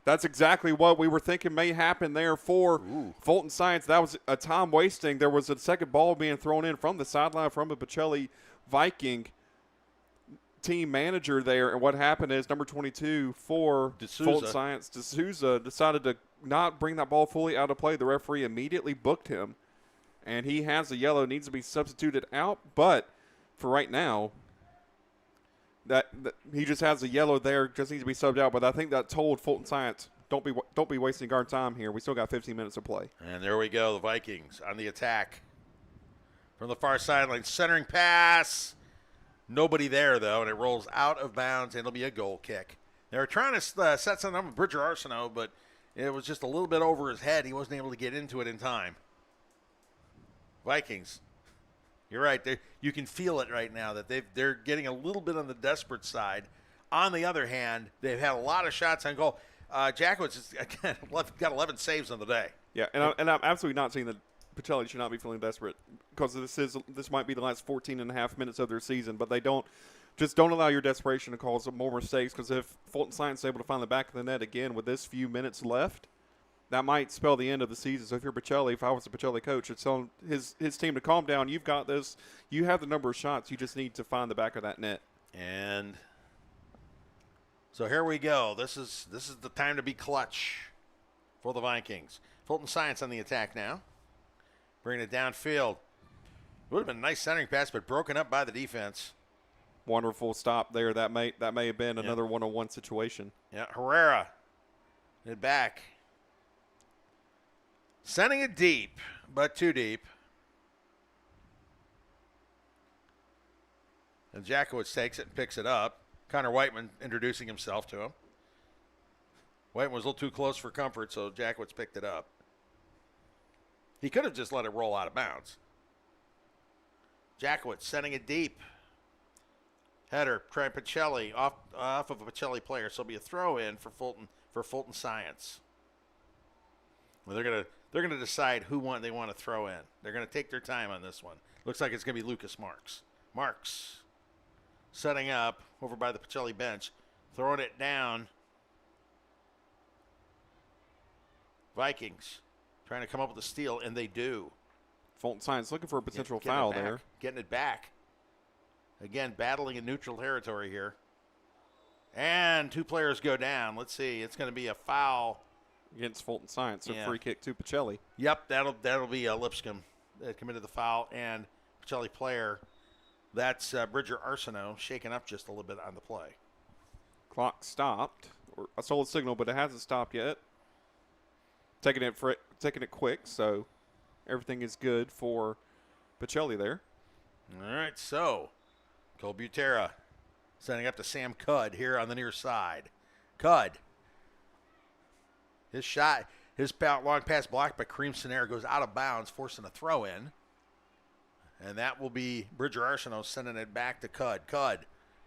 That's exactly what we were thinking may happen there for Fulton Science. That was a time wasting. There was a second ball being thrown in from the sideline from a Pacelli Viking team manager there. And what happened is number 22 for Fulton Science, De Souza, decided to not bring that ball fully out of play. The referee immediately booked him. And he has a yellow, needs to be substituted out. But for right now, that he just has a yellow there, just needs to be subbed out. But I think that told Fulton Science, don't be wasting our time here. We still got 15 minutes to play. And there we go, the Vikings on the attack. From the far sideline, centering pass. Nobody there, though, and it rolls out of bounds, and it'll be a goal kick. They were trying to set something up with Bridger Arsenault, but it was just a little bit over his head. He wasn't able to get into it in time. Vikings. You're right. You can feel it right now that they're getting a little bit on the desperate side. On the other hand, they've had a lot of shots on goal. Jackowitz has again got 11 saves on the day. Yeah, and I'm absolutely not saying that Pacelli should not be feeling desperate, because this might be the last 14 and a half minutes of their season, but don't allow your desperation to cause more mistakes, because if Fulton Science is able to find the back of the net again with this few minutes left, that might spell the end of the season. So if you're Pacelli, if I was a Pacelli coach, it's telling his team to calm down. You've got this. You have the number of shots. You just need to find the back of that net. And so here we go. This is the time to be clutch for the Vikings. Fulton Science on the attack now. Bringing it downfield. It would have been a nice centering pass, but broken up by the defense. Wonderful stop there. That may have been another one-on-one situation. Yeah, Herrera. It back. Sending it deep, but too deep. And Jackowitz takes it and picks it up. Connor Whiteman introducing himself to him. Whiteman was a little too close for comfort, so Jackowitz picked it up. He could have just let it roll out of bounds. Jackowitz sending it deep. Header, trying Pacelli off of a Pacelli player, so it'll be a throw in for Fulton Science. Well, they're gonna decide who they want to throw in. They're gonna take their time on this one. Looks like it's gonna be Lucas Marks. Marks setting up over by the Pacelli bench, throwing it down. Vikings trying to come up with a steal, and they do. Fulton Science looking for a potential foul there. Getting it back. Again, battling in neutral territory here. And 2 players go down. Let's see. It's going to be a foul against Fulton Science. A free kick to Pacelli. Yep, that'll be Lipscomb that committed the foul, and Pacelli player. That's Bridger Arsenault shaking up just a little bit on the play. Clock stopped. I saw the signal, but it hasn't stopped yet. Taking it quick, so everything is good for Pacelli there. All right, so Cole Butera sending up to Sam Cudd here on the near side. Cudd. His shot, his long pass blocked by Kareem Sinair goes out of bounds, forcing a throw in. And that will be Bridger Arsenault sending it back to Cudd.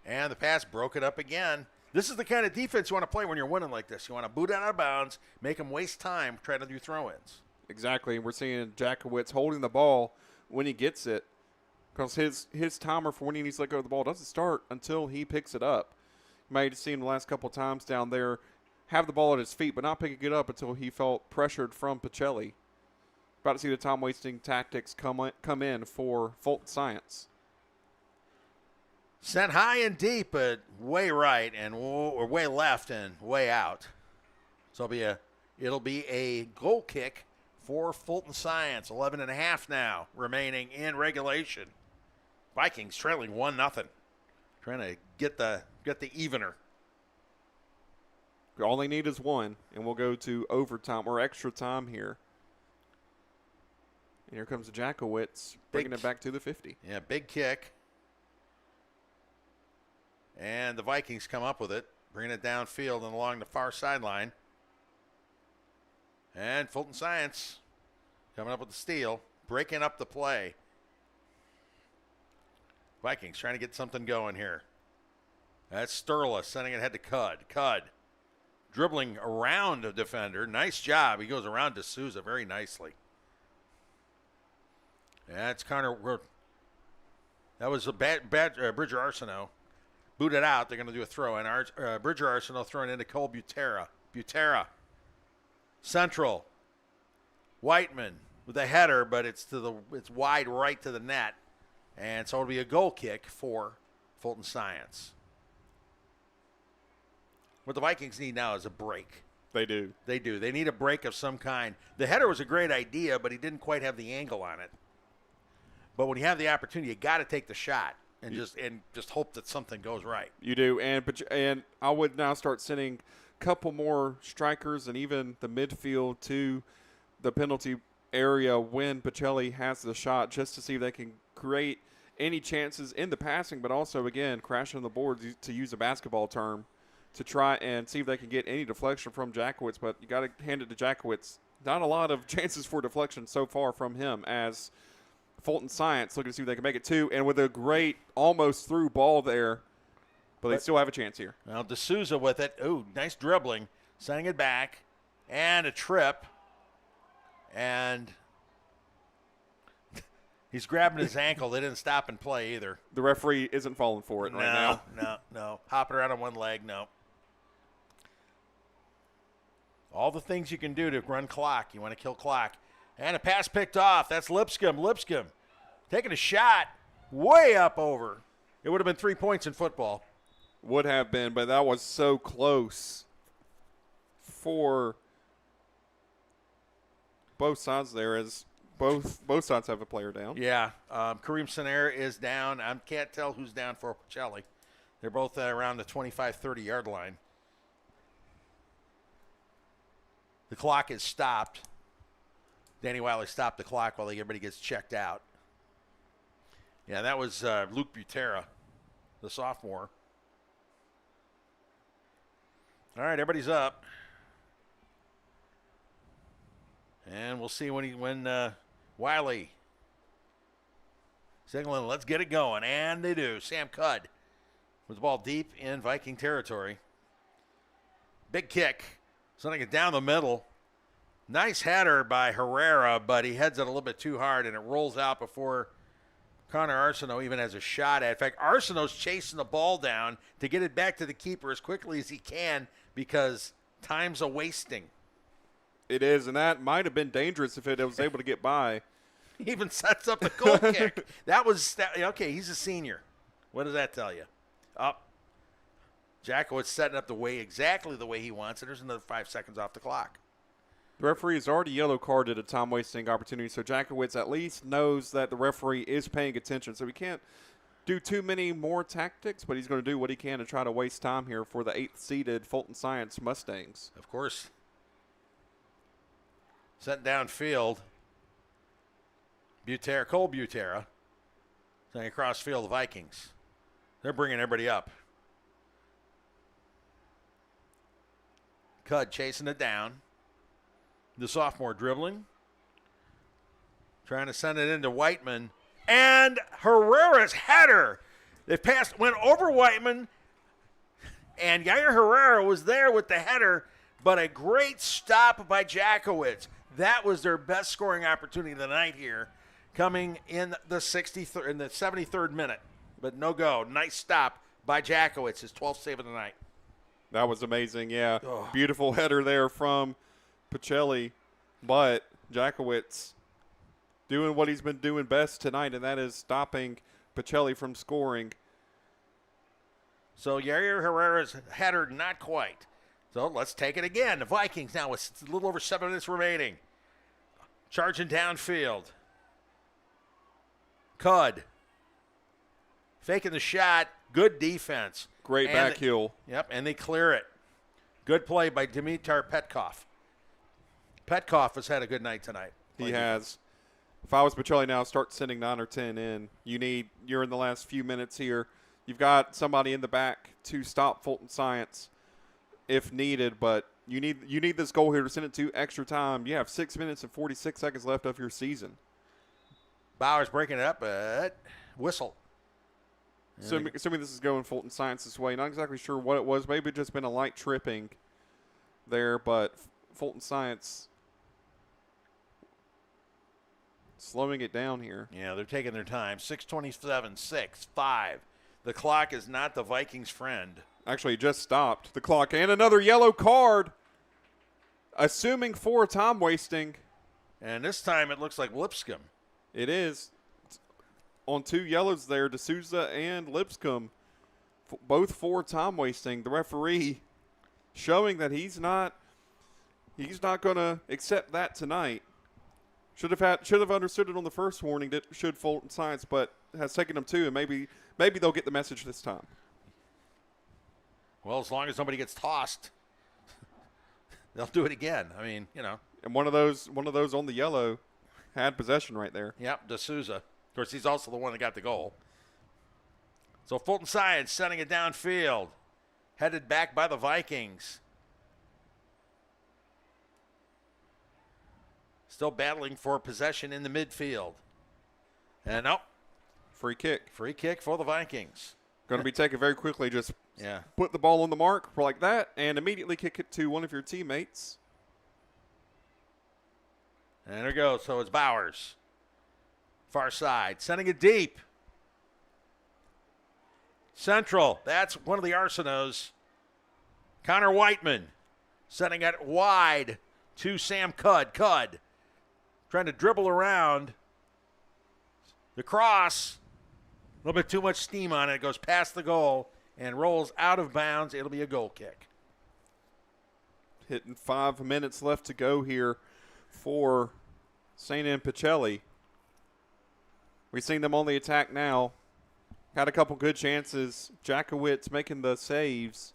And the pass broke it up again. This is the kind of defense you want to play when you're winning like this. You want to boot out of bounds, make them waste time trying to do throw-ins. Exactly. We're seeing Jackowitz holding the ball when he gets it, because his timer for when he needs to let go of the ball doesn't start until he picks it up. You might have seen the last couple of times down there have the ball at his feet, but not picking it up until he felt pressured from Pacelli. About to see the time-wasting tactics come in for Fulton Science. Sent high and deep, but way right and or way left and way out. So it'll be a goal kick for Fulton Science. 11.5 now remaining in regulation. Vikings trailing 1-0. Trying to get the evener. All they need is one, and we'll go to overtime or extra time here. And here comes Jackowitz, bringing it back to the 50. Yeah, big kick. And the Vikings come up with it, bringing it downfield and along the far sideline. And Fulton Science coming up with the steal, breaking up the play. Vikings trying to get something going here. That's Sterla sending it ahead to Cud. Cud dribbling around a defender. Nice job. He goes around to Souza very nicely. That's Connor. That was a bad Bridger Arsenault. Booted out. They're going to do a throw. And Bridger Arsenault throwing into Cole Butera. Butera. Central. Whiteman with a header, but it's wide right to the net. And so it'll be a goal kick for Fulton Science. What the Vikings need now is a break. They do. They do. They need a break of some kind. The header was a great idea, but he didn't quite have the angle on it. But when you have the opportunity, you got to take the shot and just hope that something goes right. You do, and I would now start sending a couple more strikers and even the midfield to the penalty area when Pacelli has the shot, just to see if they can create any chances in the passing, but also, again, crashing the boards, to use a basketball term, to try and see if they can get any deflection from Jackowitz. But you got to hand it to Jackowitz. Not a lot of chances for deflection so far from him, as Fulton Science looking to see if they can make it two, and with a great almost through ball there, but they still have a chance here. Well, D'Souza with it. Ooh, nice dribbling, sending it back, and a trip, and he's grabbing his ankle. They didn't stop and play either. The referee isn't falling for it right now. No. Hopping around on one leg, no. All the things you can do to run clock. You want to kill clock. And a pass picked off. That's Lipscomb. Lipscomb taking a shot way up over. It would have been 3 points in football. Would have been, but that was so close for both sides there, as both sides have a player down. Yeah. Kareem Sanair is down. I can't tell who's down for Pacelli. They're both around the 25, 30-yard line. The clock is stopped. Danny Wiley stopped the clock while everybody gets checked out. Yeah, that was Luke Butera, the sophomore. All right, everybody's up. And we'll see when Wiley signaling, let's get it going. And they do. Sam Cudd with the ball deep in Viking territory. Big kick. Sending it down the middle. Nice header by Herrera, but he heads it a little bit too hard, and it rolls out before Connor Arsenault even has a shot at it. In fact, Arsenault's chasing the ball down to get it back to the keeper as quickly as he can because time's a-wasting. It is, and that might have been dangerous if it was able to get by. He even sets up the goal kick. Okay, he's a senior. What does that tell you? Jackowitz setting up exactly the way he wants, and there's another 5 seconds off the clock. The referee has already yellow carded a time-wasting opportunity, so Jackowitz at least knows that the referee is paying attention. So he can't do too many more tactics, but he's going to do what he can to try to waste time here for the 8th-seeded Fulton Science Mustangs. Of course. Sent downfield. Cole Butera. Sending across field, the Vikings. They're bringing everybody up. Cudd chasing it down. The sophomore dribbling. Trying to send it into Whiteman. And Herrera's header. Went over Whiteman And Yair Herrera was there with the header, but a great stop by Jackowitz. That was their best scoring opportunity of the night here, coming in the 73rd minute. But no go. Nice stop by Jackowitz, his 12th save of the night. That was amazing, yeah. Beautiful header there from Pacelli, but Jackowitz doing what he's been doing best tonight, and that is stopping Pacelli from scoring. So Yair Herrera's header, not quite. So let's take it again. The Vikings now with a little over 7 minutes remaining. Charging downfield. Cud. Faking the shot. Good defense. Great back heel. Yep, and they clear it. Good play by Dimitar Petkov. Petkov has had a good night tonight. He has. If I was Pacelli now, start sending 9 or 10 in. You're in the last few minutes here. You've got somebody in the back to stop Fulton Science if needed, but you need this goal here to send it to extra time. You have 6 minutes and 46 seconds left of your season. Bowers breaking it up, but whistle. Assuming this is going Fulton Science's way. Not exactly sure what it was. Maybe just been a light tripping there, but Fulton Science slowing it down here. Yeah, they're taking their time. 6:27, 6-5. The clock is not the Vikings' friend. Actually, just stopped the clock. And another yellow card. Assuming for time wasting. And this time it looks like Lipscomb. It is. On 2 yellows there, D'Souza and Lipscomb, both for time wasting. The referee showing that he's not going to accept that tonight. Should have understood it on the first warning. That should Fulton Science, but has taken them 2, and maybe they'll get the message this time. Well, as long as somebody gets tossed, they'll do it again. I mean, And one of those on the yellow had possession right there. Yep, D'Souza. Of course, he's also the one that got the goal. So Fulton Science sending it downfield, headed back by the Vikings. Still battling for possession in the midfield. And free kick. Free kick for the Vikings. Going to be taken very quickly. Just put the ball on the mark like that and immediately kick it to one of your teammates. And there it goes. So it's Bowers. Far side. Sending it deep. Central. That's one of the Arsenaults. Connor Whiteman sending it wide to Sam Cud. Cud trying to dribble around. The cross. A little bit too much steam on it. It goes past the goal and rolls out of bounds. It'll be a goal kick. Hitting 5 minutes left to go here for St. Anne Pacelli. We've seen them on the attack now. Had a couple good chances. Jackowitz making the saves.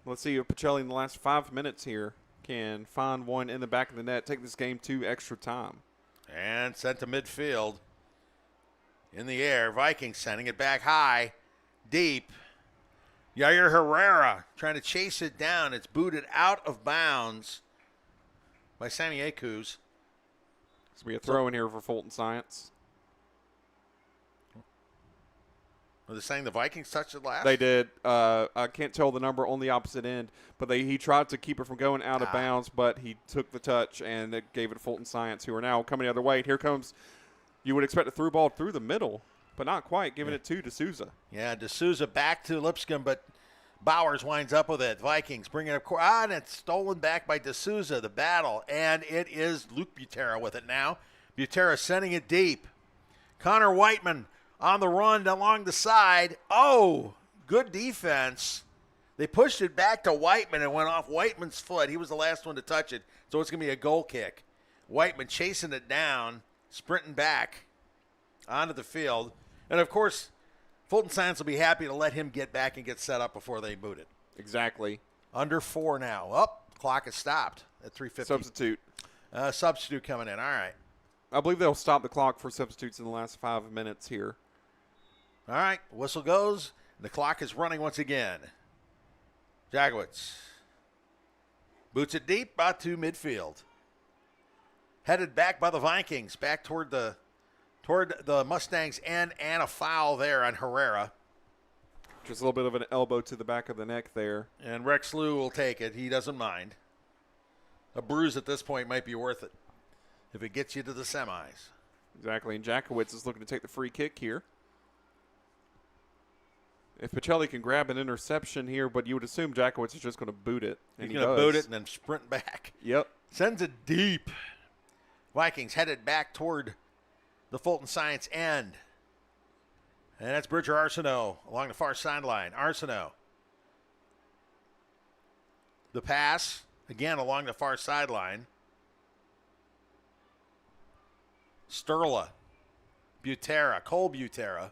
Let's see if Pacelli in the last 5 minutes here can find one in the back of the net, take this game to extra time. And sent to midfield. In the air, Vikings sending it back high, deep. Yair Herrera trying to chase it down. It's booted out of bounds by Sammy Akuz. It's going to be a throw in here for Fulton Science. Were they saying the Vikings touched it last? They did. I can't tell the number on the opposite end, but he tried to keep it from going out of bounds, but he took the touch and it gave it to Fulton Science, who are now coming the other way. And here comes, you would expect a through ball through the middle, but not quite, giving it to D'Souza. Yeah, D'Souza back to Lipscomb, but Bowers winds up with it. Vikings bring it up, and it's stolen back by D'Souza, the battle, and it is Luke Butera with it now. Butera sending it deep. Connor Whiteman on the run along the side. Oh, good defense. They pushed it back to Whiteman and went off Whiteman's foot. He was the last one to touch it, so it's going to be a goal kick. Whiteman chasing it down, sprinting back onto the field. And, of course, Fulton Science will be happy to let him get back and get set up before they boot it. Exactly. Under 4 now. Clock is stopped at 3:50. Substitute. Substitute coming in. All right. I believe they'll stop the clock for substitutes in the last 5 minutes here. All right. Whistle goes. The clock is running once again. Jackowitz boots it deep out to midfield. Headed back by the Vikings, back toward the Mustangs and a foul there on Herrera. Just a little bit of an elbow to the back of the neck there. And Rex Lou will take it. He doesn't mind. A bruise at this point might be worth it if it gets you to the semis. Exactly, and Jackowitz is looking to take the free kick here. If Pacelli can grab an interception here, but you would assume Jackowitz is just going to boot it. He's going to boot it and then sprint back. Yep. Sends it deep. Vikings headed back toward the Fulton Science end. And that's Bridger Arsenault along the far sideline. Arsenault. The pass, again, along the far sideline. Sterla. Butera. Cole Butera.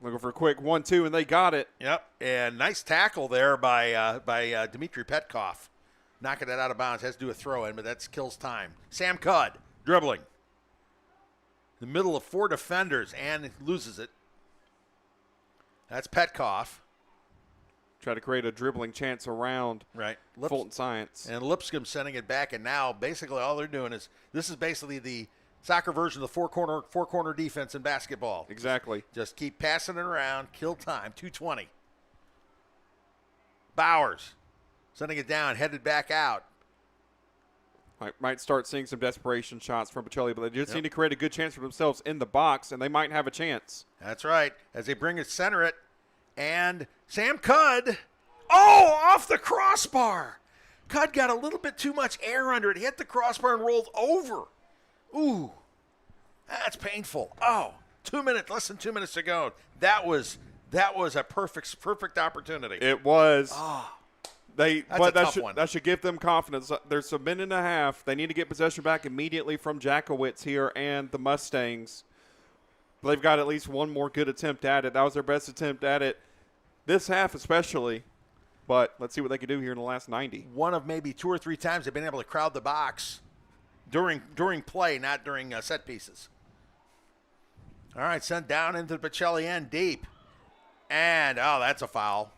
Looking for a quick 1-2, and they got it. Yep, and nice tackle there by Dmitry Petkov. Knocking that out of bounds. Has to do a throw-in, but that kills time. Sam Cudd, dribbling. In the middle of 4 defenders, and loses it. That's Petkov. Try to create a dribbling chance around Fulton Science. And Lipscomb sending it back, and now basically all they're doing is, this is basically the soccer version of the four corner defense in basketball. Exactly. Just keep passing it around, kill time, 2:20. Bowers sending it down, headed back out. Might start seeing some desperation shots from Pacelli, but they just need to create a good chance for themselves in the box, and they might have a chance. That's right. As they bring it, center it, and Sam Cudd, off the crossbar. Cudd got a little bit too much air under it. Hit the crossbar and rolled over. Ooh, that's painful. 2 minutes, less than 2 minutes to go. That was a perfect opportunity. It was. That's a tough one. That should give them confidence. There's a minute and a half. They need to get possession back immediately from Jackowitz here and the Mustangs. They've got at least one more good attempt at it. That was their best attempt at it this half especially. But let's see what they can do here in the last 90. One of maybe 2 or 3 times they've been able to crowd the box during play, not during set pieces. All right, sent down into the Pacelli end deep. And, that's a foul.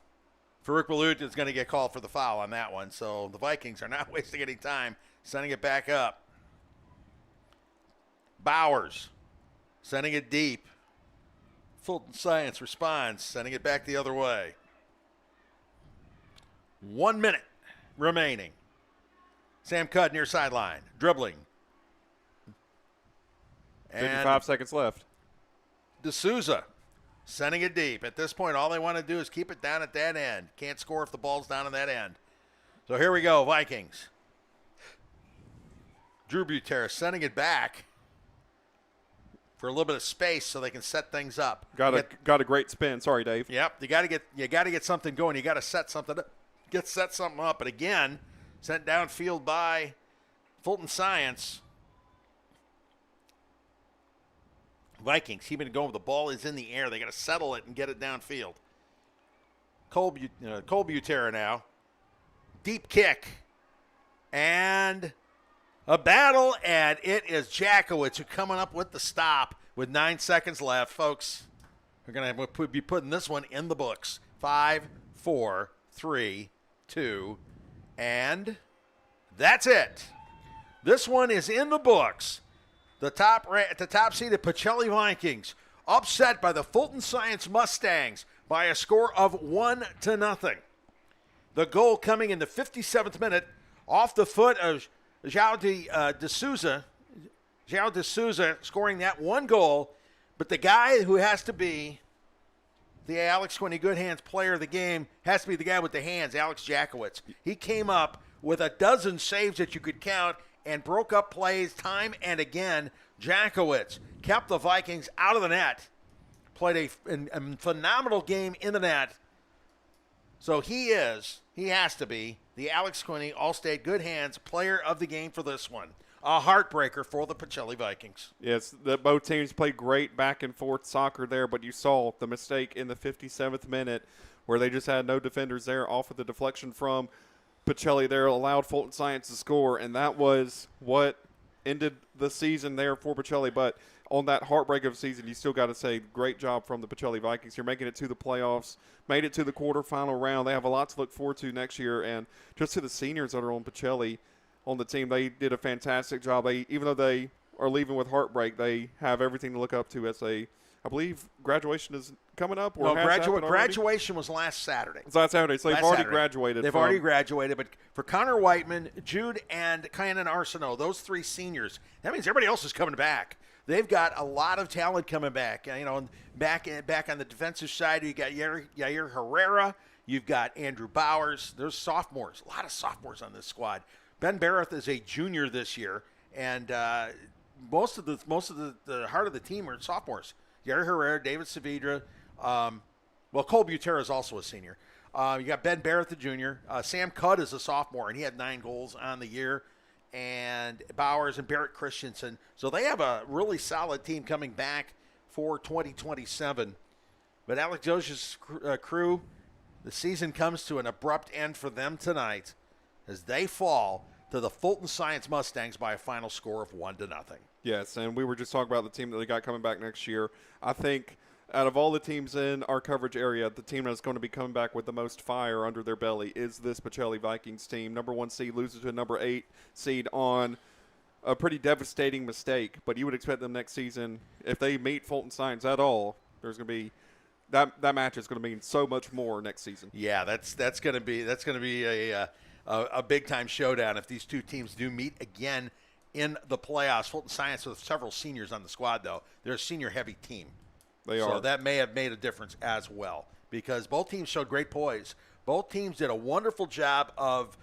Farouk Balut is going to get called for the foul on that one. So the Vikings are not wasting any time sending it back up. Bowers sending it deep. Fulton Science responds, sending it back the other way. 1 minute remaining. Sam Cudd near sideline, dribbling. 55 seconds left. D'Souza sending it deep. At this point, all they want to do is keep it down at that end. Can't score if the ball's down at that end. So here we go, Vikings. Drew Butera sending it back for a little bit of space so they can set things up. Got a great spin. Sorry, Dave. Yep, you got to get something going. You got to set something up. But again, sent downfield by Fulton Science. Vikings keeping it going. The ball is in the air. They got to settle it and get it downfield. Cole Butera now. Deep kick. And a battle, and it is Jackowitz who coming up with the stop with 9 seconds left. Folks, we're going to be putting this one in the books. 5, 4, 3, 2, and that's it. This one is in the books. The top seeded Pacelli Vikings upset by the Fulton Science Mustangs by a score of 1-0. The goal coming in the 57th minute off the foot of João D'Souza scoring that one goal. But the guy who has to be the Alex Quinney Good Hands player of the game has to be the guy with the hands, Alex Jackowitz. He came up with a dozen saves that you could count and broke up plays time and again. Jackowitz kept the Vikings out of the net, played a phenomenal game in the net. So he has to be the Alex Quinney All-State Good Hands player of the game for this one. A heartbreaker for the Pacelli Vikings. Yes, both teams played great back and forth soccer there, but you saw the mistake in the 57th minute where they just had no defenders there off of the deflection from Pacelli there, allowed Fulton Science to score, and that was what ended the season there for Pacelli. But on that heartbreak of season, you still got to say great job from the Pacelli Vikings. You're making it to the playoffs, made it to the quarterfinal round. They have a lot to look forward to next year, and just to the seniors that are on Pacelli on the team, they did a fantastic job. Even though they are leaving with heartbreak, they have everything to look up to as I believe graduation is coming up? Or No, has happened already? graduation was last Saturday. It's last Saturday, so they've already graduated. They've already graduated, but for Connor Whiteman, Jude, and Kyanan Arsenault, those 3 seniors, that means everybody else is coming back. They've got a lot of talent coming back. Back on the defensive side, you got Yair Herrera, you've got Andrew Bowers. There's sophomores, a lot of sophomores on this squad. Ben Barrett is a junior this year, and most of the heart of the team are sophomores. Yair Herrera, David Saavedra, Cole Butera is also a senior. You got Ben Barrett, the junior. Sam Cudd is a sophomore, and he had 9 goals on the year. And Bowers and Barrett Christensen. So they have a really solid team coming back for 2027. But Alex Dozia's crew, the season comes to an abrupt end for them tonight as they fall to the Fulton Science Mustangs by a final score of 1-0. Yes, and we were just talking about the team that they got coming back next year. I think out of all the teams in our coverage area, the team that's going to be coming back with the most fire under their belly is this Pacelli Vikings team. Number 1 seed loses to a number 8 seed on a pretty devastating mistake, but you would expect them next season, if they meet Fulton Science at all, there's going to be that match is going to mean so much more next season. Yeah, that's going to be a big time showdown if these two teams do meet again in the playoffs. Fulton Science with several seniors on the squad, though. They're a senior heavy team. They so are. that may have made a difference as well because both teams showed great poise. Both teams did a wonderful job of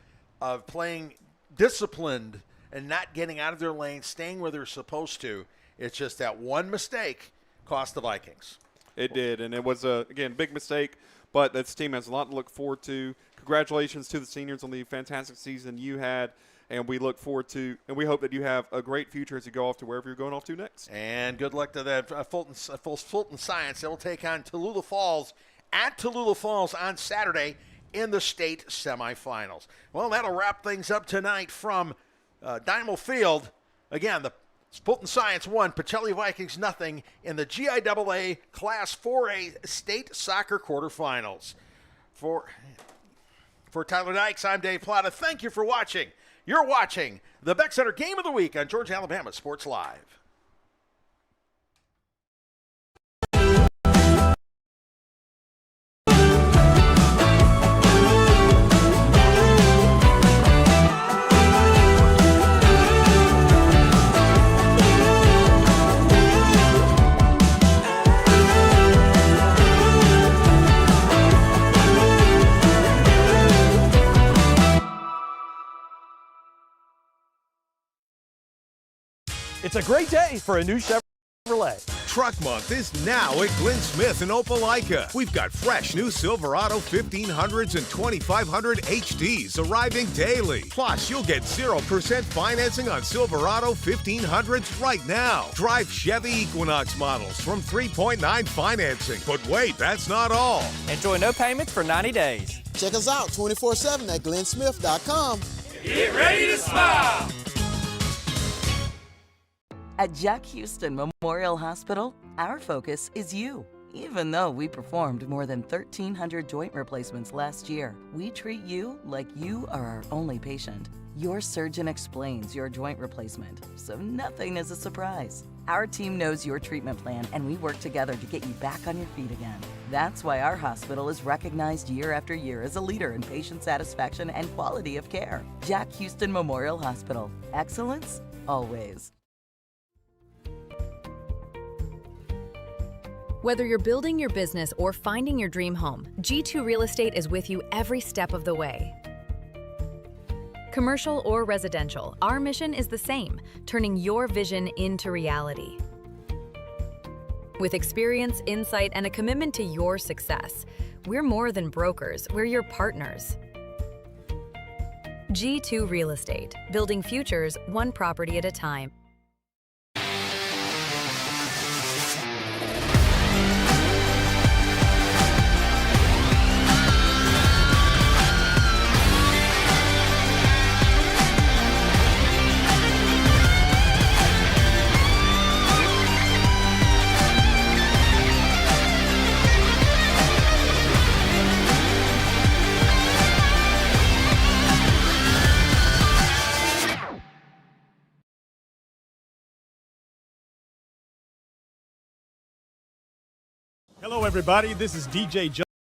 playing disciplined and not getting out of their lane, staying where they're supposed to. It's just that one mistake cost the Vikings. It did, and it was, again, big mistake, but this team has a lot to look forward to. Congratulations to the seniors on the fantastic season you had, and we look forward to, and we hope that you have a great future as you go off to wherever you're going off to next. And good luck to that Fulton Science. They'll take on Tallulah Falls at Tallulah Falls on Saturday in the state semifinals. Well, that'll wrap things up tonight from Dynamo Field. Again, the Fulton Science 1, Pacelli Vikings 0 in the GIAA Class 4A state soccer quarterfinals. For Tyler Dykes, I'm Dave Plata. Thank you for watching. You're watching the Beck Center Game of the Week on Georgia Alabama Sports Live. It's a great day for a new Chevrolet. Truck Month is now at Glenn Smith in Opelika. We've got fresh new Silverado 1500s and 2500 HDs arriving daily. Plus, you'll get 0% financing on Silverado 1500s right now. Drive Chevy Equinox models from 3.9 financing. But wait, that's not all. Enjoy no payments for 90 days. Check us out 24/7 at glennsmith.com. Get ready to smile! At Jack Houston Memorial Hospital, our focus is you. Even though we performed more than 1,300 joint replacements last year, we treat you like you are our only patient. Your surgeon explains your joint replacement, so nothing is a surprise. Our team knows your treatment plan, and we work together to get you back on your feet again. That's why our hospital is recognized year after year as a leader in patient satisfaction and quality of care. Jack Houston Memorial Hospital. Excellence, always. Whether you're building your business or finding your dream home, G2 Real Estate is with you every step of the way. Commercial or residential, our mission is the same, turning your vision into reality. With experience, insight, and a commitment to your success, we're more than brokers, we're your partners. G2 Real Estate, building futures one property at a time. Hello, everybody. This is DJ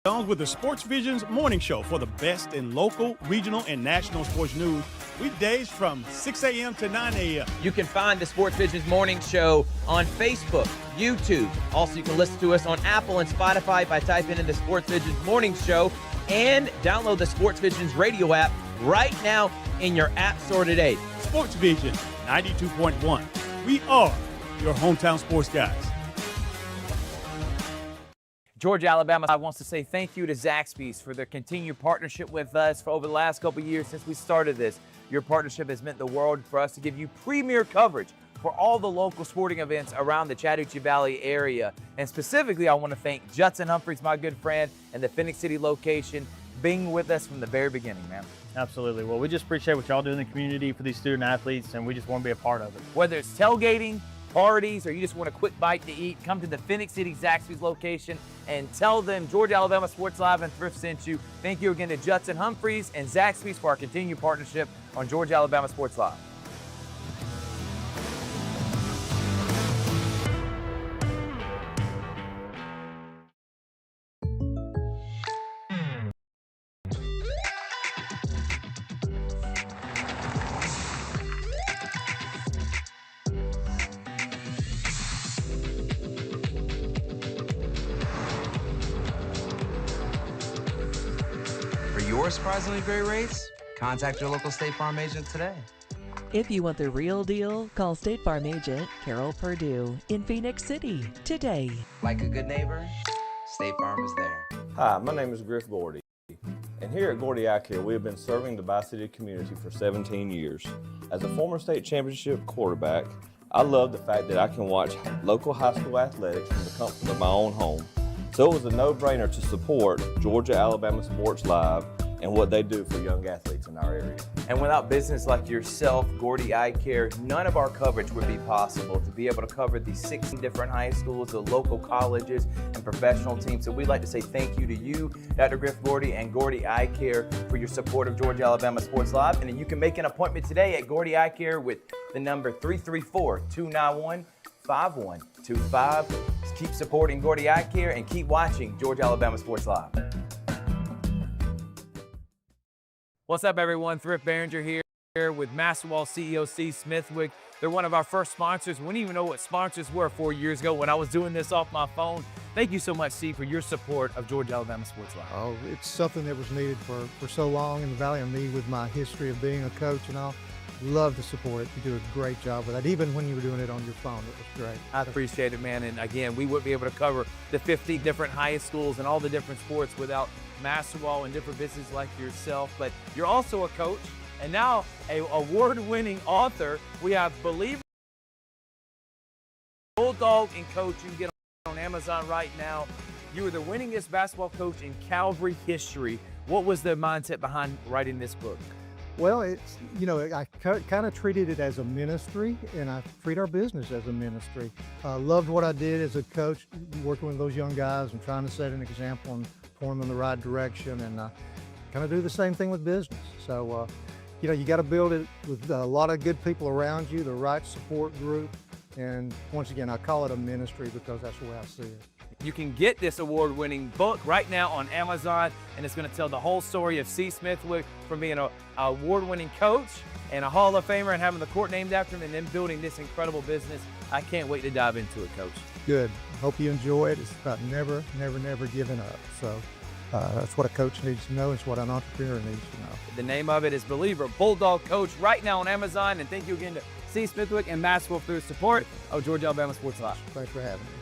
Jones with the Sports Vision's morning show for the best in local, regional, and national sports news. Weekdays from 6 a.m. to 9 a.m. You can find the Sports Vision's morning show on Facebook, YouTube. Also, you can listen to us on Apple and Spotify by typing in the Sports Vision's morning show and download the Sports Vision's radio app right now in your app store today. Sports Vision 92.1. We are your hometown sports guys. Georgia, Alabama wants to say thank you to Zaxby's for their continued partnership with us for over the last couple of years since we started this. Your partnership has meant the world for us to give you premier coverage for all the local sporting events around the Chattahoochee Valley area. And specifically, I want to thank Judson Humphreys, my good friend, and the Phoenix City location being with us from the very beginning, man. Absolutely. Well, we just appreciate what y'all do in the community for these student athletes, and we just want to be a part of it. Whether it's tailgating, parties, or you just want a quick bite to eat, come to the Phoenix City Zaxby's location and tell them Georgia Alabama Sports Live and Thrift sent you. Thank you again to Judson Humphreys and Zaxby's for our continued partnership on Georgia Alabama Sports Live. For surprisingly great rates, contact your local State Farm agent today. If you want the real deal, call State Farm agent Carol Perdue in Phoenix City today. Like a good neighbor, State Farm is there. Hi, my name is Griff Gordy, and here at Gordy Eye Care, we have been serving the Bi-City community for 17 years. As a former state championship quarterback, I love the fact that I can watch local high school athletics from the comfort of my own home. So it was a no-brainer to support Georgia Alabama Sports Live and what they do for young athletes in our area. And without business like yourself, Gordy Eye Care, none of our coverage would be possible to be able to cover the 16 different high schools, the local colleges, and professional teams. So we'd like to say thank you to you, Dr. Griff Gordy, and Gordy Eye Care for your support of Georgia Alabama Sports Live. And you can make an appointment today at Gordy Eye Care with the number 334-291-5125. Keep supporting Gordy Eye Care and keep watching Georgia Alabama Sports Live. What's up, everyone? Thrift Behringer here with Masterwall CEO Steve Smithwick. They're one of our first sponsors. We didn't even know what sponsors were 4 years ago when I was doing this off my phone. Thank you so much, Steve, for your support of Georgia Alabama Sports Live. Oh, it's something that was needed for so long in the Valley, and me with my history of being a coach and all. Love to support it. You do a great job with that. Even when you were doing it on your phone, it was great. I appreciate it, man. And again, we wouldn't be able to cover the 50 different high schools and all the different sports without Masterwall and different businesses like yourself. But you're also a coach and now an award-winning author. We have Believer, Bulldog, and Coach. You can get on Amazon right now. You were the winningest basketball coach in Calvary history. What was the mindset behind writing this book? Well, it's, I kind of treated it as a ministry, and I treat our business as a ministry. Loved what I did as a coach, working with those young guys and trying to set an example and point them in the right direction, and kind of do the same thing with business. So, you got to build it with a lot of good people around you, the right support group, and once again, I call it a ministry because that's the way I see it. You can get this award-winning book right now on Amazon, and it's going to tell the whole story of C. Smithwick from being an award-winning coach and a Hall of Famer and having the court named after him and then building this incredible business. I can't wait to dive into it, Coach. Good. Hope you enjoy it. It's about never giving up. So that's what a coach needs to know. It's what an entrepreneur needs to know. The name of it is Believer, Bulldog Coach, right now on Amazon. And thank you again to C. Smithwick and Maxwell for their support of Georgia Alabama Sports Live. Thanks for having me.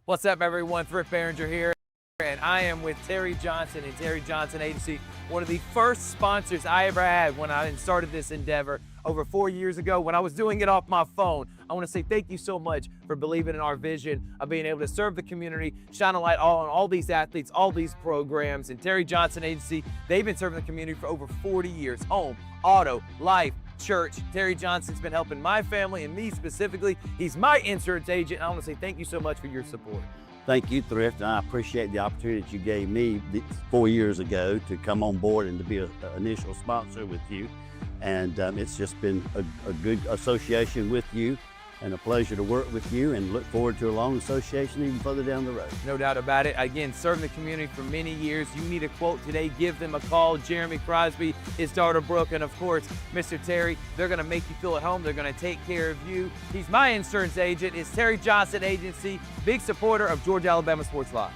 What's up, everyone? Thrift Behringer here, and I am with Terry Johnson and Terry Johnson Agency, one of the first sponsors I ever had when I started this endeavor over 4 years ago when I was doing it off my phone. I want to say thank you so much for believing in our vision of being able to serve the community, shine a light on all these athletes, all these programs. And Terry Johnson Agency, they've been serving the community for over 40 years. Home, auto, life, church. Terry Johnson's been helping my family and me specifically. He's my insurance agent. I want to say thank you so much for your support. Thank you, Thrift, and I appreciate the opportunity that you gave me 4 years ago to come on board and to be an initial sponsor with you. And it's just been a good association with you and a pleasure to work with you, and look forward to a long association even further down the road. No doubt about it. Again, serving the community for many years. You need a quote today, give them a call. Jeremy Crosby, his daughter Brooke, and of course, Mr. Terry. They're going to make you feel at home. They're going to take care of you. He's my insurance agent. It's Terry Johnson Agency, big supporter of Georgia Alabama Sports Live.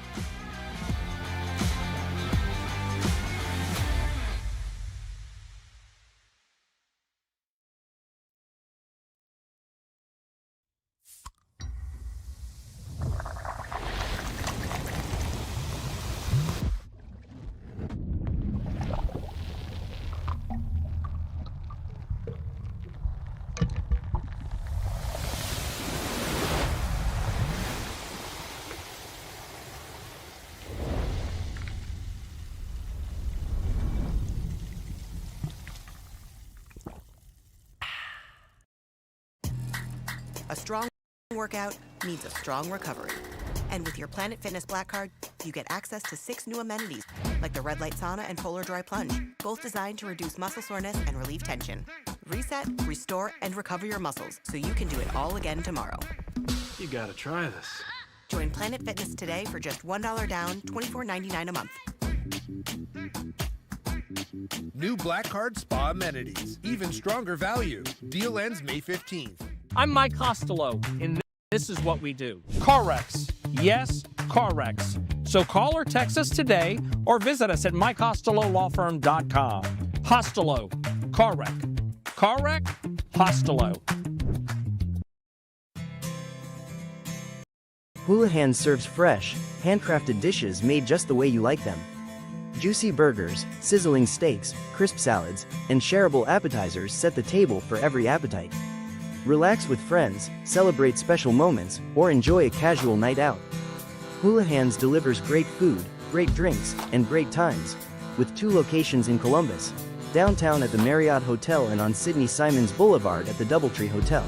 A strong workout needs a strong recovery. And with your Planet Fitness Black Card, you get access to 6 new amenities, like the Red Light Sauna and Polar Dry Plunge, both designed to reduce muscle soreness and relieve tension. Reset, restore, and recover your muscles so you can do it all again tomorrow. You gotta try this. Join Planet Fitness today for just $1 down, $24.99 a month. New Black Card Spa amenities. Even stronger value. Deal ends May 15th. I'm Mike Costello, and this is what we do. Car wrecks. Yes, car wrecks. So call or text us today or visit us at mycostelolawfirm.com. Costello. Car wreck. Car wreck? Costello. Houlihan serves fresh, handcrafted dishes made just the way you like them. Juicy burgers, sizzling steaks, crisp salads, and shareable appetizers set the table for every appetite. Relax with friends, celebrate special moments, or enjoy a casual night out. Houlihan's delivers great food, great drinks, and great times, with 2 locations in Columbus, downtown at the Marriott Hotel and on Sidney Simons Boulevard at the Doubletree Hotel.